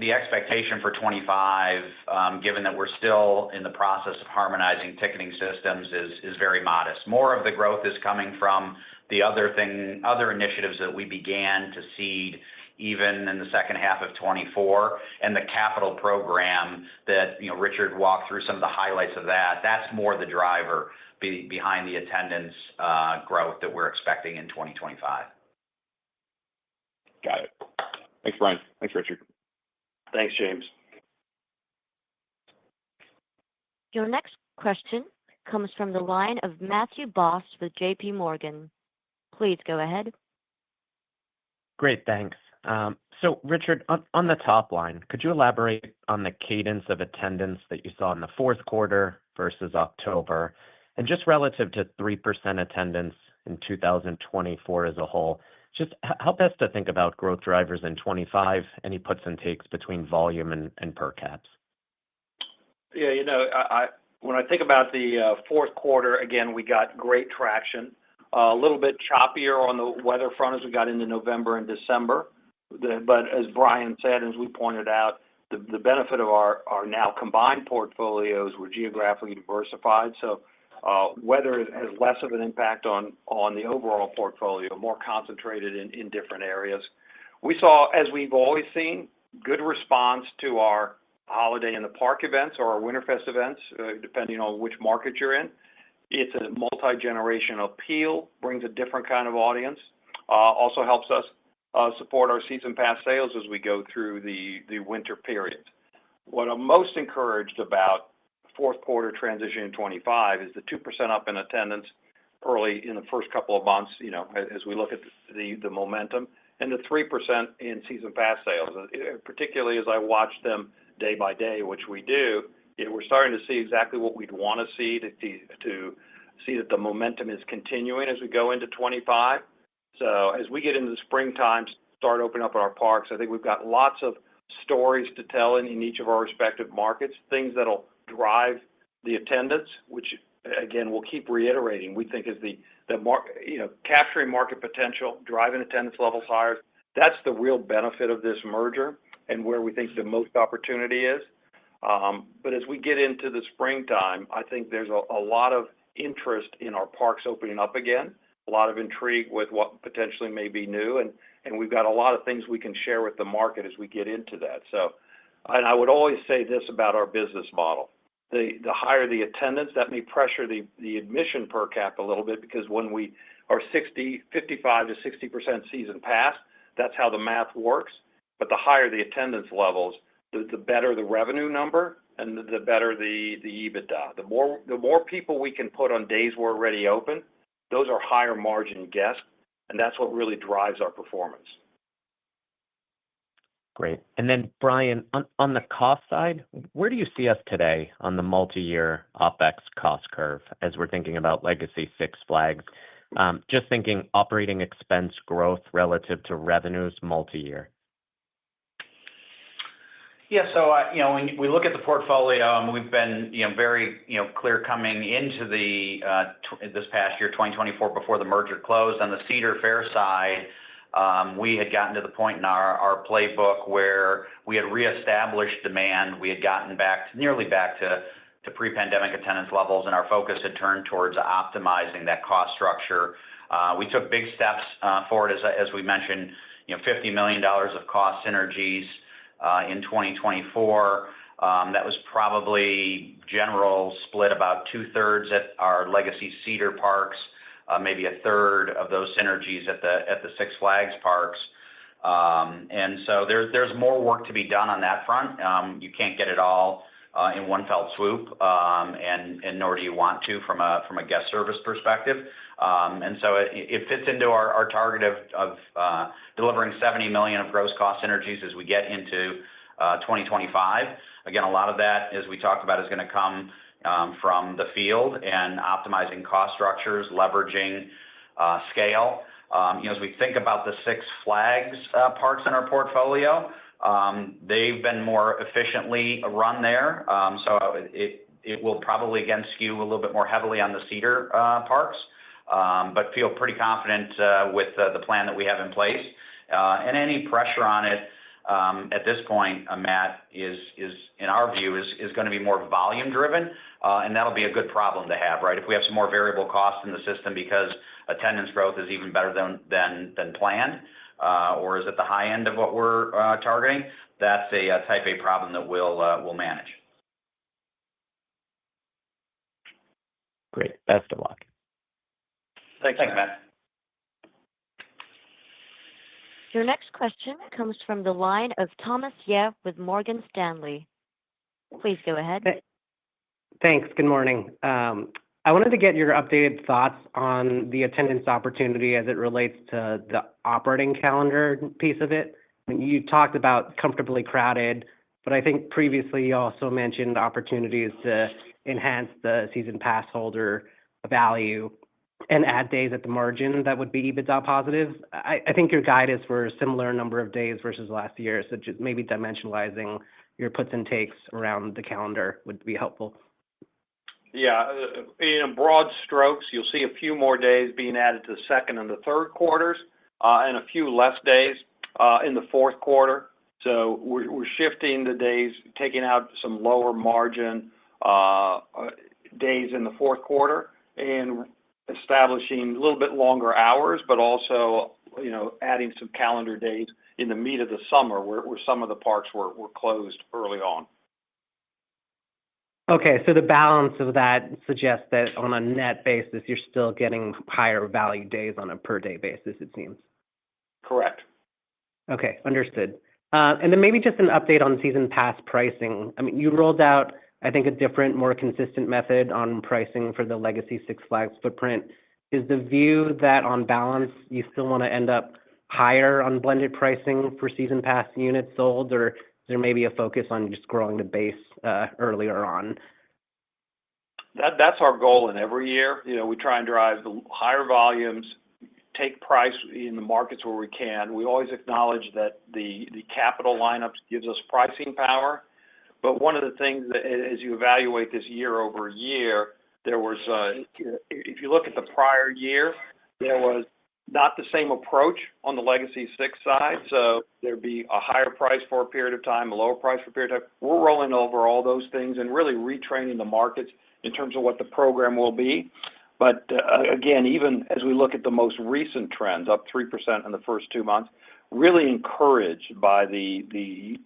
the expectation for 25, given that we're still in the process of harmonizing ticketing systems, is very modest. More of the growth is coming from the other initiatives that we began to seed even in the second half of 24, and the capital program that Richard walked through some of the highlights of that. That's more the driver behind the attendance growth that we're expecting in 2025. Got it. Thanks, Brian. Thanks, Richard. Thanks, James. Your next question comes from the line of Matthew Boss with JP Morgan. Please go ahead. Great, thanks. So, Richard, on the top line, could you elaborate on the cadence of attendance that you saw in the fourth quarter versus October, and just relative to 3% attendance in 2024 as a whole? Just help us to think about growth drivers in 25, any puts and takes between volume and per caps. Yeah, when I think about the fourth quarter, again, we got great traction. A little bit choppier on the weather front as we got into November and December. But as Brian said, as we pointed out, the benefit of our now combined portfolios were geographically diversified. So weather has less of an impact on the overall portfolio, more concentrated in different areas. We saw, as we've always seen, good response to our Holiday in the Park events or our Winterfest events, depending on which market you're in. It's a multi-generational appeal, brings a different kind of audience, also helps us support our season pass sales as we go through the winter period. What I'm most encouraged about fourth quarter transition in 25 is the 2% up in attendance early in the first couple of months, as we look at the momentum, and the 3% in season pass sales, particularly as I watch them day by day, which we do. We're starting to see exactly what we'd want to see to see that the momentum is continuing as we go into 25. So as we get into the springtime, start opening up our parks, I think we've got lots of stories to tell in each of our respective markets, things that'll drive the attendance, which, again, we'll keep reiterating. We think is capturing market potential, driving attendance levels higher. That's the real benefit of this merger and where we think the most opportunity is. But as we get into the springtime, I think there's a lot of interest in our parks opening up again, a lot of intrigue with what potentially may be new, and we've got a lot of things we can share with the market as we get into that. So, and I would always say this about our business model. The higher the attendance, that may pressure the admission per cap a little bit, because when we are 55 to 60% season pass, that's how the math works. But the higher the attendance levels, the better the revenue number and the better the EBITDA. The more people we can put on days we're already open, those are higher margin guests, and that's what really drives our performance. Great. And then, Brian, on the cost side, where do you see us today on the multi-year OpEx cost curve as we're thinking about legacy Six Flags? Just thinking operating expense growth relative to revenues multi-year. Yeah, so when we look at the portfolio, and we've been very clear coming into this past year, 2024, before the merger closed. On the Cedar Fair side, we had gotten to the point in our playbook where we had reestablished demand. We had gotten nearly back to pre-pandemic attendance levels, and our focus had turned towards optimizing that cost structure. We took big steps forward, as we mentioned, $50 million of cost synergies in 2024. That was probably general split about 2/3 at our legacy Cedar parks, maybe 1/3 of those synergies at the Six Flags parks. And so there's more work to be done on that front. You can't get it all in one fell swoop, and nor do you want to from a guest service perspective. And so it fits into our target of delivering $70 million of gross cost synergies as we get into 2025. Again, a lot of that, as we talked about, is going to come from the field and optimizing cost structures, leveraging scale. As we think about the Six Flags parks in our portfolio, they've been more efficiently run there. So it will probably, again, skew a little bit more heavily on the Cedar parks, but feel pretty confident with the plan that we have in place. And any pressure on it at this point, Matt, is in our view, is going to be more volume driven, and that'll be a good problem to have, right? If we have some more variable costs in the system because attendance growth is even better than planned, or is at the high end of what we're targeting, that's a type A problem that we'll manage. Great. Best of luck. Thanks, Matt. Your next question comes from the line of Thomas Yeh with Morgan Stanley. Please go ahead. Thanks. Good morning. I wanted to get your updated thoughts on the attendance opportunity as it relates to the operating calendar piece of it. You talked about comfortably crowded, but I think previously you also mentioned opportunities to enhance the season pass holder value and add days at the margin that would be EBITDA positive. I think your guide is for a similar number of days versus last year, so just maybe dimensionalizing your puts and takes around the calendar would be helpful. Yeah, in broad strokes, you'll see a few more days being added to the second and the third quarters, and a few less days in the fourth quarter. So we're shifting the days, taking out some lower margin days in the fourth quarter, and establishing a little bit longer hours, but also adding some calendar days in the meat of the summer, where some of the parks were closed early on. Okay, so the balance of that suggests that on a net basis, you're still getting higher value days on a per day basis, it seems. Correct. Okay, understood. And then maybe just an update on season pass pricing. I mean, you rolled out, I think, a different, more consistent method on pricing for the legacy Six Flags footprint. Is the view that on balance, you still want to end up higher on blended pricing for season pass units sold, or is there maybe a focus on just growing the base earlier on? That's our goal in every year. We try and drive the higher volumes, take price in the markets where we can. We always acknowledge that the capital lineups gives us pricing power. But one of the things that, as you evaluate this year over year, there was, if you look at the prior year, there was not the same approach on the legacy Six side. So there'd be a higher price for a period of time, a lower price for a period of time. We're rolling over all those things and really retraining the markets in terms of what the program will be. But again, even as we look at the most recent trends, up 3% in the first 2 months, really encouraged by the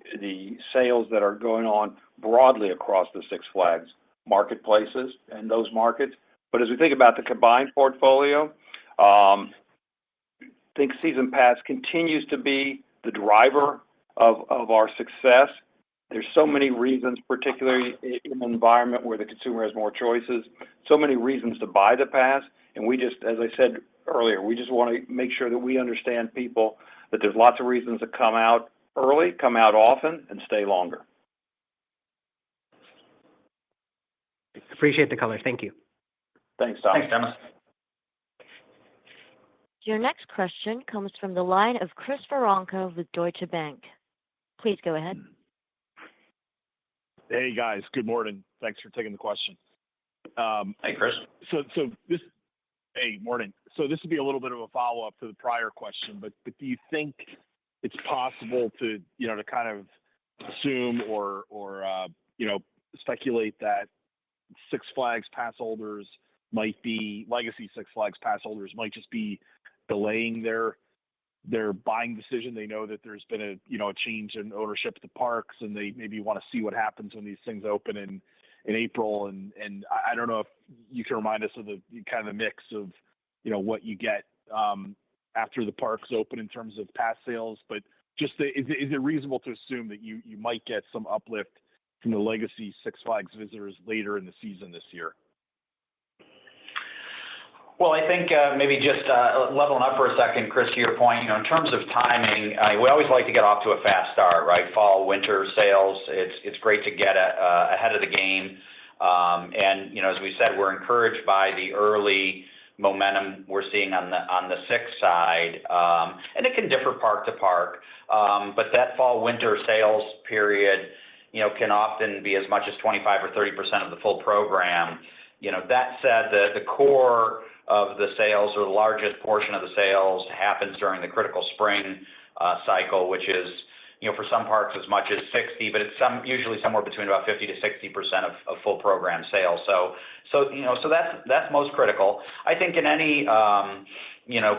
sales that are going on broadly across the Six Flags marketplaces and those markets. But as we think about the combined portfolio, I think season pass continues to be the driver of our success. There's so many reasons, particularly in an environment where the consumer has more choices, so many reasons to buy the pass. And we just, as I said earlier, we just want to make sure that we understand people, that there's lots of reasons to come out early, come out often, and stay longer. Appreciate the color. Thank you. Thanks, Tom. Thanks, Thomas. Your next question comes from the line of Chris Woronka with Deutsche Bank. Please go ahead. Hey, guys. Good morning. Thanks for taking the question. Hey, Chris. Hey, morning. So this would be a little bit of a follow-up to the prior question, but do you think it's possible to, to kind of assume or speculate that Six Flags pass holders legacy Six Flags pass holders might just be delaying their buying decision? They know that there's been a change in ownership at the parks, and they maybe want to see what happens when these things open in April. And I don't know if you can remind us of the kind of the mix of what you get after the parks open in terms of pass sales, but just is it reasonable to assume that you might get some uplift from the legacy Six Flags visitors later in the season this year? Well, I think maybe just leveling up for a second, Chris, to your point, in terms of timing, we always like to get off to a fast start, right? Fall, winter sales, it's great to get ahead of the game. And, as we said, we're encouraged by the early momentum we're seeing on the Six side. And it can differ park to park. But that fall, winter sales period, can often be as much as 25 or 30% of the full program. That said, the core of the sales, or the largest portion of the sales, happens during the critical spring cycle, which is, for some parks as much as 60, but it's usually somewhere between about 50 to 60% of full program sales. So that's most critical. I think in any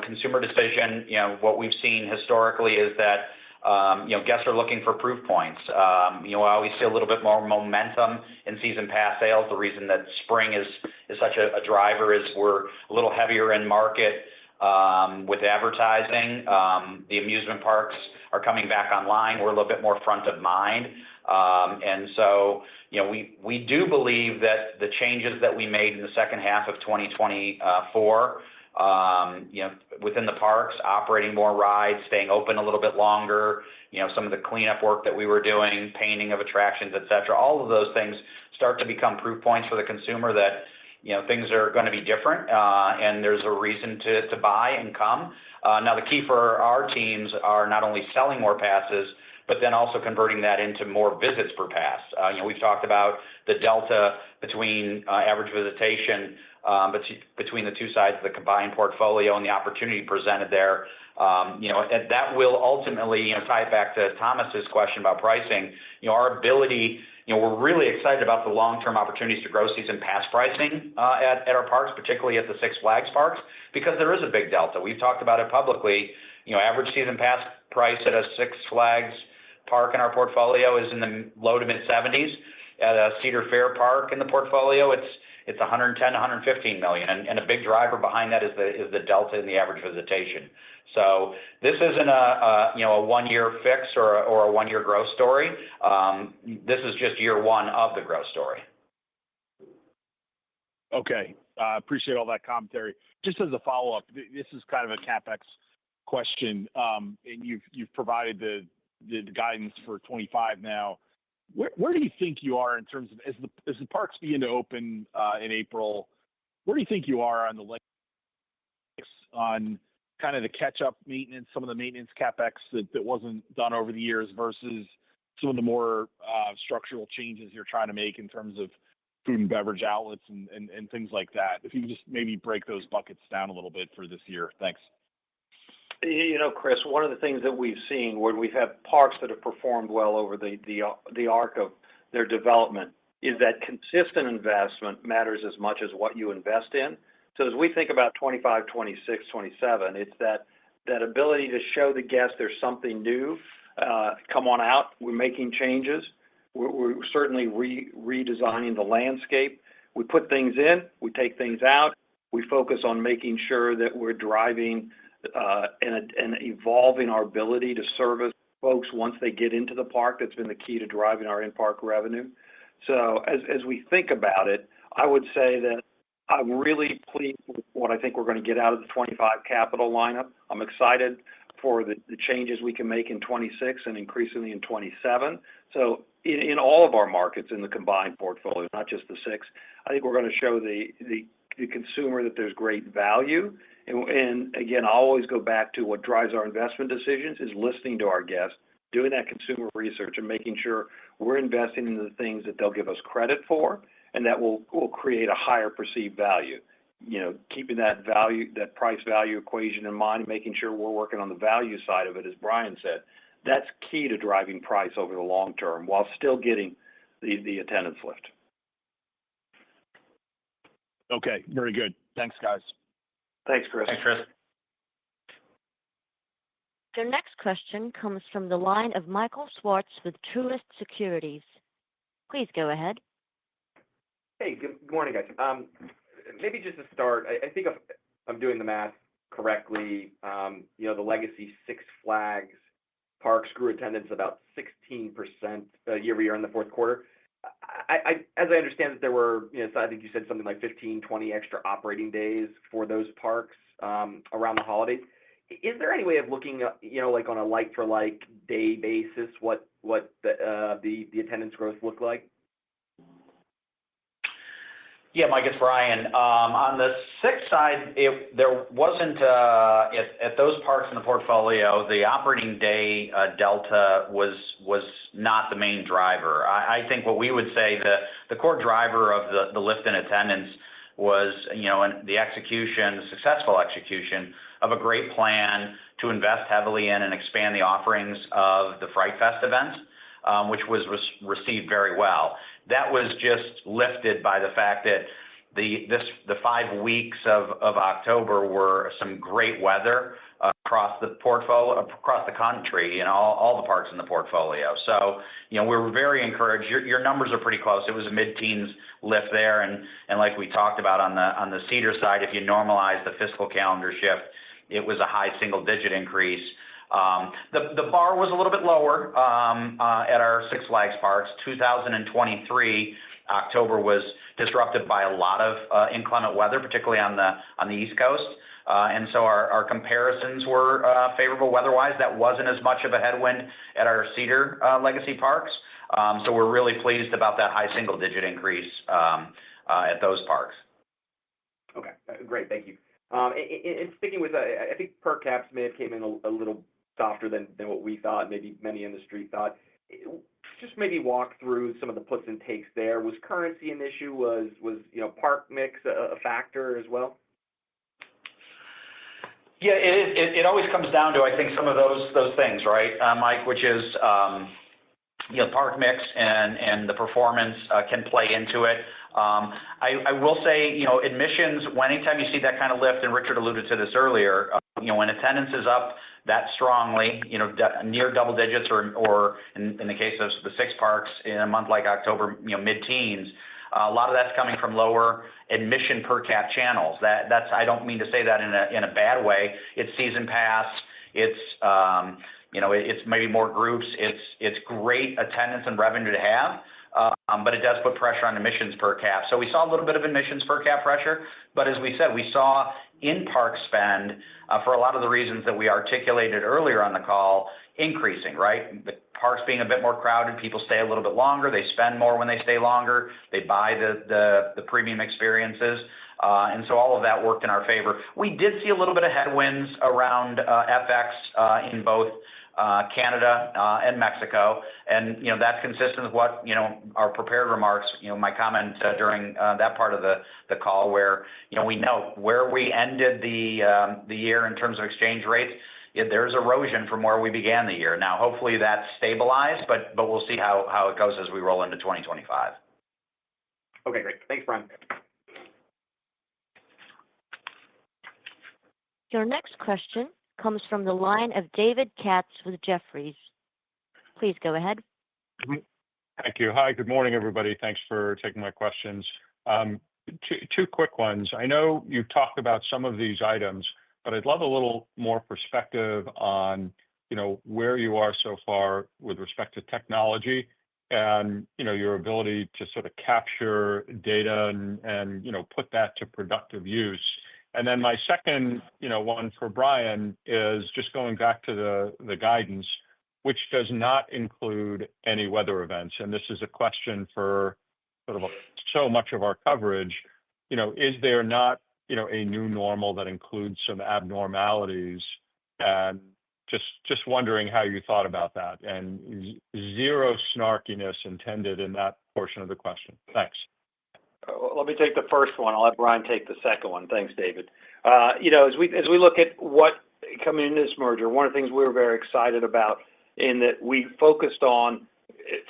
consumer decision, what we've seen historically is that guests are looking for proof points. I always see a little bit more momentum in season pass sales. The reason that spring is such a driver is we're a little heavier in market with advertising. The amusement parks are coming back online. We're a little bit more front of mind. And so, we do believe that the changes that we made in the second half of 2024, within the parks, operating more rides, staying open a little bit longer, some of the cleanup work that we were doing, painting of attractions, et cetera, all of those things start to become proof points for the consumer that, things are going to be different, and there's a reason to buy and come. Now, the key for our teams are not only selling more passes, but then also converting that into more visits per pass. We've talked about the delta between average visitation between the two sides of the combined portfolio and the opportunity presented there. And that will ultimately, tie it back to Thomas's question about pricing. Our ability, we're really excited about the long-term opportunities to grow season pass pricing at our parks, particularly at the Six Flags parks, because there is a big delta. We've talked about it publicly. Average season pass price at a Six Flags park in our portfolio is in the low to mid 70s. At a Cedar Fair park in the portfolio, it's 110 to 115 million, and a big driver behind that is the delta in the average visitation. So this isn't a 1-year fix or a 1-year growth story. This is just year one of the growth story. Okay, appreciate all that commentary. Just as a follow-up, this is kind of a CapEx question, and you've provided the guidance for 25 now. Where do you think you are in terms of, as the parks begin to open in April, where do you think you are on the legs on kind of the catch-up maintenance, some of the maintenance CapEx that wasn't done over the years versus some of the more structural changes you're trying to make in terms of food and beverage outlets and things like that? If you could just maybe break those buckets down a little bit for this year. Thanks. Chris, one of the things that we've seen when we've had parks that have performed well over the arc of their development is that consistent investment matters as much as what you invest in. So as we think about 25, 26, 27, it's that ability to show the guests there's something new. Come on out. We're making changes. We're certainly redesigning the landscape. We put things in. We take things out. We focus on making sure that we're driving and evolving our ability to service folks once they get into the park. That's been the key to driving our in-park revenue. So as we think about it, I would say that I'm really pleased with what I think we're going to get out of the 25 capital lineup. I'm excited for the changes we can make in 26 and increasingly in 27. So in all of our markets in the combined portfolio, not just the 6, I think we're going to show the consumer that there's great value. And again, I always go back to what drives our investment decisions is listening to our guests, doing that consumer research and making sure we're investing in the things that they'll give us credit for and that will create a higher perceived value. You know, keeping that value, that price value equation in mind, and making sure we're working on the value side of it, as Brian said, that's key to driving price over the long term while still getting the attendance lift. Okay, very good. Thanks, guys. Thanks, Chris. Thanks, Chris. Your next question comes from the line of Michael Swartz with Truist Securities. Please go ahead. Hey, good morning, guys. Maybe just to start, I think if I'm doing the math correctly, you know, the legacy Six Flags parks grew attendance about 16% year over year in the fourth quarter. As I understand it, there were, you know, so I think you said something like 15, 20 extra operating days for those parks around the holidays. Is there any way of looking, you know, like on a like-for-like day basis, what the attendance growth looked like? Yeah, Mike, it's Brian. On the Six side, there wasn't at those parks in the portfolio, the operating day delta was not the main driver. I think what we would say the core driver of the lift in attendance was, you know, the successful execution of a great plan to invest heavily in and expand the offerings of the Fright Fest event, which was received very well. That was just lifted by the fact that the 5 weeks of October were some great weather across the portfolio, across the country, and all the parks in the portfolio. So, you know, we were very encouraged. Your numbers are pretty close. It was a mid-teens lift there, and like we talked about on the Cedar side, if you normalize the fiscal calendar shift, it was a high single-digit increase. The bar was a little bit lower at our Six Flags parks. 2023 October was disrupted by a lot of inclement weather, particularly on the East Coast, and so our comparisons were favorable weather-wise. That wasn't as much of a headwind at our Cedar legacy parks, so we're really pleased about that high single-digit increase at those parks. Okay, great, thank you. And sticking with, I think per caps may have came in a little softer than what we thought, maybe many in the street thought. Just maybe walk through some of the puts and takes there. Was currency an issue? Was you know, park mix a factor as well? Yeah, it always comes down to, I think, some of those things, right, Mike, which is, you know, park mix and the performance can play into it. I will say, you know, admissions, anytime you see that kind of lift, and Richard alluded to this earlier, you know, when attendance is up that strongly, you know, near double digits or in the case of the Six parks in a month like October, you know, mid-teens, a lot of that's coming from lower admission per cap channels. That's I don't mean to say that in a bad way. It's season pass. It's you know, it's maybe more groups. It's great attendance and revenue to have, but it does put pressure on admissions per cap. So we saw a little bit of admissions per cap pressure, but as we said, we saw in-park spend for a lot of the reasons that we articulated earlier on the call increasing, right? The parks being a bit more crowded, people stay a little bit longer, they spend more when they stay longer, they buy the premium experiences, and so all of that worked in our favor. We did see a little bit of headwinds around FX in both Canada and Mexico, and you know, that's consistent with what, you know, our prepared remarks, you know, my comment during that part of the call where, you know, we know where we ended the year in terms of exchange rates. There's erosion from where we began the year. Now, hopefully that's stabilized, but we'll see how it goes as we roll into 2025. Okay, great. Thanks, Brian. Your next question comes from the line of David Katz with Jefferies. Please go ahead. Thank you. Hi, good morning, everybody. Thanks for taking my questions. Two quick ones. I know you talked about some of these items, but I'd love a little more perspective on, you know, where you are so far with respect to technology and, you know, your ability to sort of capture data and you know, put that to productive use. And then my second, one for Brian is just going back to the guidance, which does not include any weather events. And this is a question for sort of so much of our coverage. Is there not, a new normal that includes some abnormalities? And just wondering how you thought about that. And zero snarkiness intended in that portion of the question. Thanks. Let me take the first one. I'll let Brian take the second one. Thanks, David. As we look at what coming into this merger, one of the things we were very excited about in that we focused on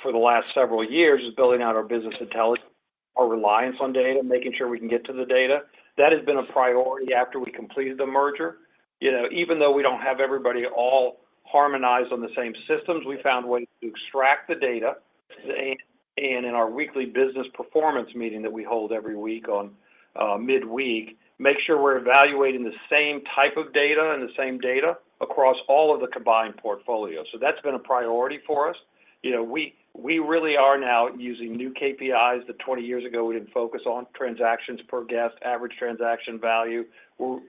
for the last several years is building out our business intelligence, our reliance on data, making sure we can get to the data. That has been a priority after we completed the merger. Even though we don't have everybody all harmonized on the same systems, we found ways to extract the data. And in our weekly business performance meeting that we hold every week on midweek, make sure we're evaluating the same type of data and the same data across all of the combined portfolio. So that's been a priority for us. We really are now using new KPIs that 20 years ago we didn't focus on: transactions per guest, average transaction value. We're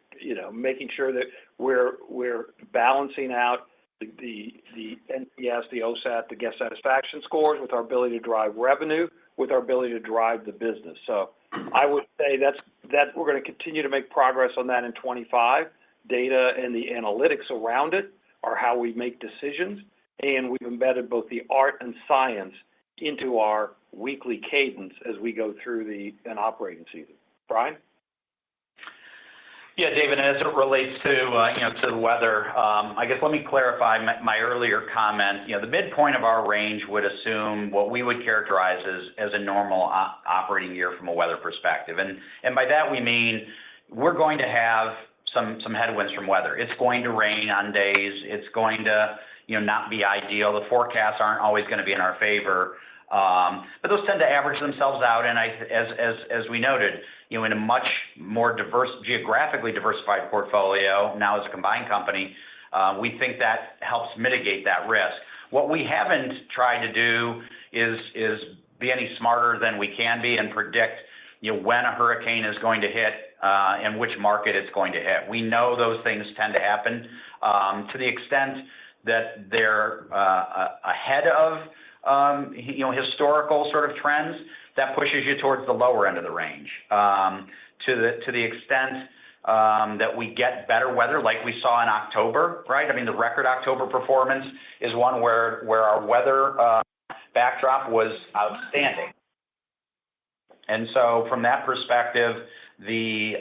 making sure that we're balancing out the NPS, the OSAT, the guest satisfaction scores with our ability to drive revenue, with our ability to drive the business. So I would say that we're going to continue to make progress on that in 25. Data and the analytics around it are how we make decisions, and we've embedded both the art and science into our weekly cadence as we go through an operating season. Brian? Yeah, David, as it relates to the weather, I guess let me clarify my earlier comment. The midpoint of our range would assume what we would characterize as a normal operating year from a weather perspective. And by that we mean we're going to have some headwinds from weather. It's going to rain on days. It's going to not be ideal. The forecasts aren't always going to be in our favor. But those tend to average themselves out. And as we noted, in a much more geographically diversified portfolio, now as a combined company, we think that helps mitigate that risk. What we haven't tried to do is be any smarter than we can be and predict when a hurricane is going to hit and which market it's going to hit. We know those things tend to happen to the extent that they're ahead of historical sort of trends. That pushes you towards the lower end of the range. To the extent that we get better weather, like we saw in October, right? I mean, the record October performance is one where our weather backdrop was outstanding. And so from that perspective, the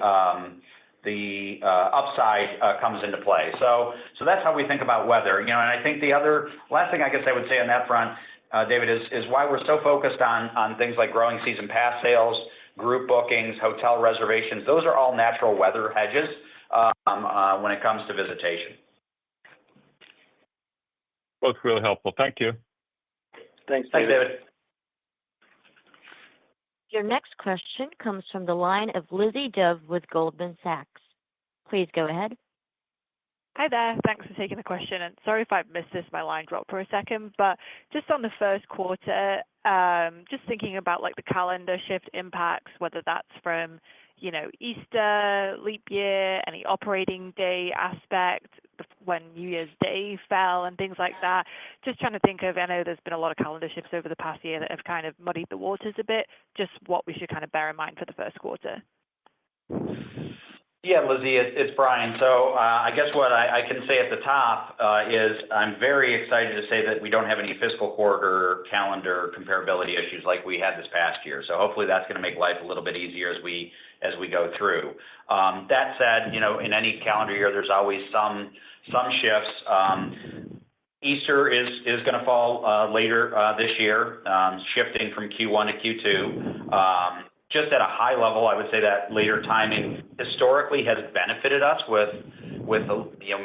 upside comes into play. So that's how we think about weather. And I think the last thing I guess I would say on that front, David, is why we're so focused on things like growing season pass sales, group bookings, hotel reservations. Those are all natural weather hedges when it comes to visitation. Both really helpful. Thank you. Thanks, David. Your next question comes from the line of Lizzie Dove with Goldman Sachs. Please go ahead. Hi there. Thanks for taking the question. And sorry if I missed this, my line dropped for a second. But just on the first quarter, just thinking about like the calendar shift impacts, whether that's from, Easter, leap year, any operating day aspect, when New Year's Day fell and things like that. Just trying to think of, I know there's been a lot of calendar shifts over the past year that have kind of muddied the waters a bit, just what we should kind of bear in mind for the first quarter. Yeah, Lizzie, it's Brian. So I guess what I can say at the top is I'm very excited to say that we don't have any fiscal quarter calendar comparability issues like we had this past year. So hopefully that's going to make life a little bit easier as we go through. That said, in any calendar year, there's always some shifts. Easter is going to fall later this year, shifting from Q1 to Q2. Just at a high level, I would say that later timing historically has benefited us with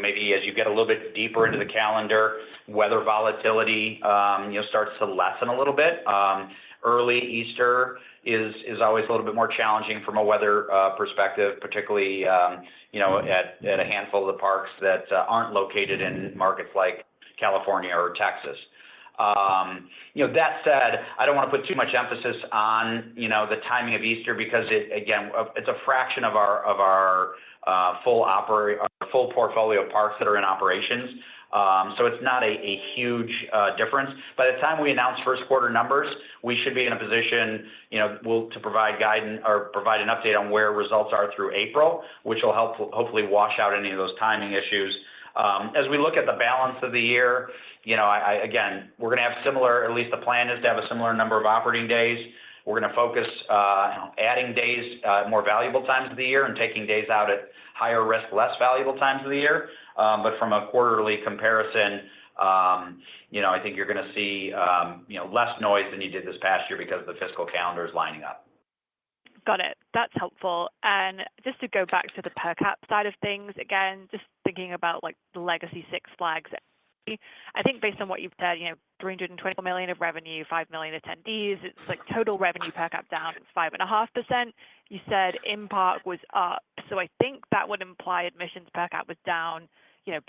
maybe as you get a little bit deeper into the calendar, weather volatility starts to lessen a little bit. Early Easter is always a little bit more challenging from a weather perspective, particularly at a handful of the parks that aren't located in markets like California or Texas. That said, I don't want to put too much emphasis on, the timing of Easter because it's a fraction of our full portfolio of parks that are in operations. So it's not a huge difference. By the time we announce first quarter numbers, we should be in a position, to provide guidance or provide an update on where results are through April, which will hopefully wash out any of those timing issues. As we look at the balance of the year, we're going to have similar, at least the plan is to have a similar number of operating days. We're going to focus adding days, more valuable times of the year and taking days out at higher risk, less valuable times of the year. But from a quarterly comparison, I think you're going to see, less noise than you did this past year because the fiscal calendar is lining up. Got it. That's helpful. And just to go back to the per cap side of things, again, just thinking about like the legacy Six Flags, I think based on what you've said, $324 million of revenue, 5 million attendees, it's like total revenue per cap down 5.5%. You said in-park was up. So I think that would imply admissions per cap was down,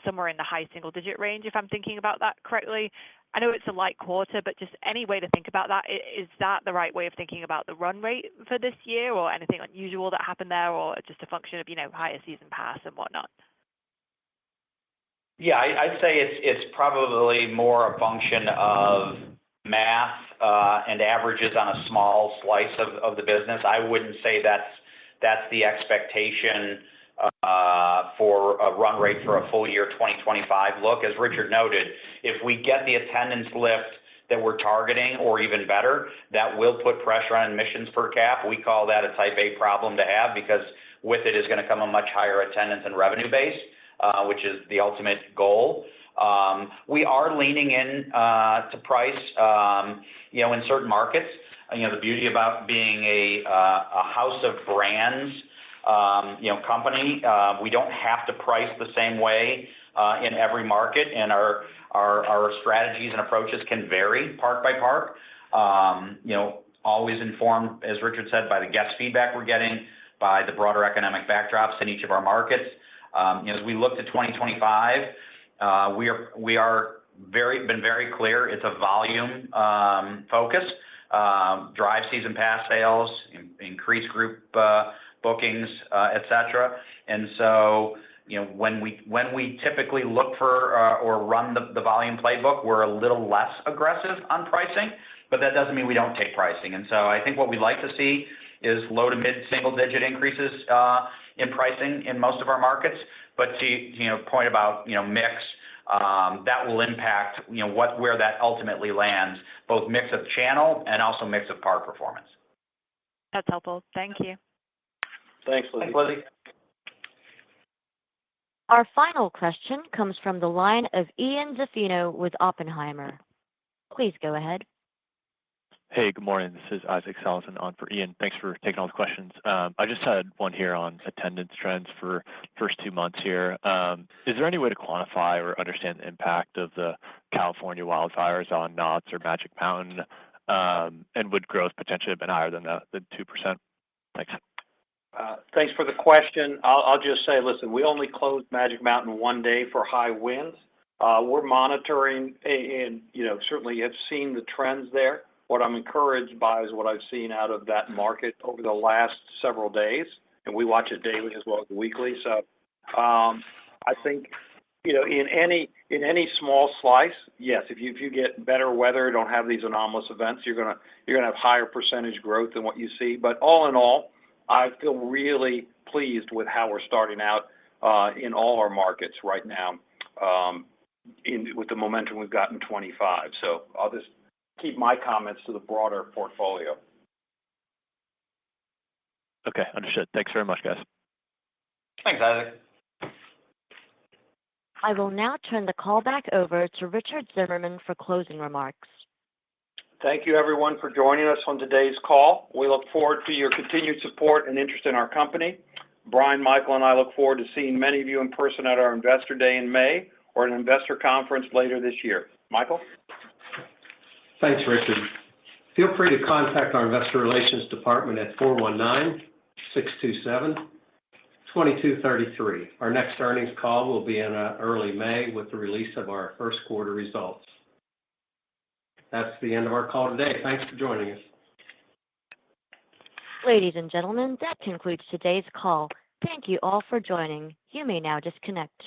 somewhere in the high single-digit range, if I'm thinking about that correctly. I know it's a light quarter, but just any way to think about that, is that the right way of thinking about the run rate for this year or anything unusual that happened there or just a function of, higher season pass and whatnot? Yeah, I'd say it's probably more a function of math and averages on a small slice of the business. I wouldn't say that's the expectation for a run rate for a full year 2025 look. As Richard noted, if we get the attendance lift that we're targeting or even better, that will put pressure on admissions per cap. We call that a type A problem to have because with it is going to come a much higher attendance and revenue base, which is the ultimate goal. We are leaning in to price, in certain markets. The beauty about being a house of brands, company, we don't have to price the same way in every market, and our strategies and approaches can vary park by park. Always informed, as Richard said, by the guest feedback we're getting, by the broader economic backdrops in each of our markets. As we look to 2025, we are been very clear. It's a volume focus, drive season pass sales, increase group bookings, et cetera. And so, when we typically look for or run the volume playbook, we're a little less aggressive on pricing, but that doesn't mean we don't take pricing. And so I think what we'd like to see is low to mid single digit increases in pricing in most of our markets. But to point about mix, that will impact where that ultimately lands, both mix of channel and also mix of park performance. That's helpful. Thank you. Thanks, Lizzie. Thanks, Lizzie. Our final question comes from the line of Ian Zaffino with Oppenheimer. Please go ahead. Hey, good morning. This is Isaac Sellison on for Ian. Thanks for taking all the questions. I just had one here on attendance trends for first 2 months here. Is there any way to quantify or understand the impact of the California wildfires on Knott's or Magic Mountain? And would growth potentially have been higher than the 2%? Thanks. Thanks for the question. I'll just say, listen, we only closed Magic Mountain one day for high winds. We're monitoring and certainly have seen the trends there. What I'm encouraged by is what I've seen out of that market over the last several days, and we watch it daily as well as weekly. So I think in any small slice, yes, if you get better weather, don't have these anomalous events, you're gonna have higher percentage growth than what you see. But all in all, I feel really pleased with how we're starting out in all our markets right now with the momentum we've got in 25. So I'll just keep my comments to the broader portfolio. Okay, understood. Thanks very much, guys. Thanks, Isaac. I will now turn the call back over to Richard Zimmerman for closing remarks. Thank you, everyone, for joining us on today's call. We look forward to your continued support and interest in our company. Brian, Michael, and I look forward to seeing many of you in person at our Investor Day in May or an investor conference later this year. Michael? Thanks, Richard. Feel free to contact our Investor Relations Department at 419-627-2233. Our next earnings call will be in early May with the release of our first quarter results. That's the end of our call today. Thanks for joining us. Ladies and gentlemen, that concludes today's call. Thank you all for joining. You may now disconnect.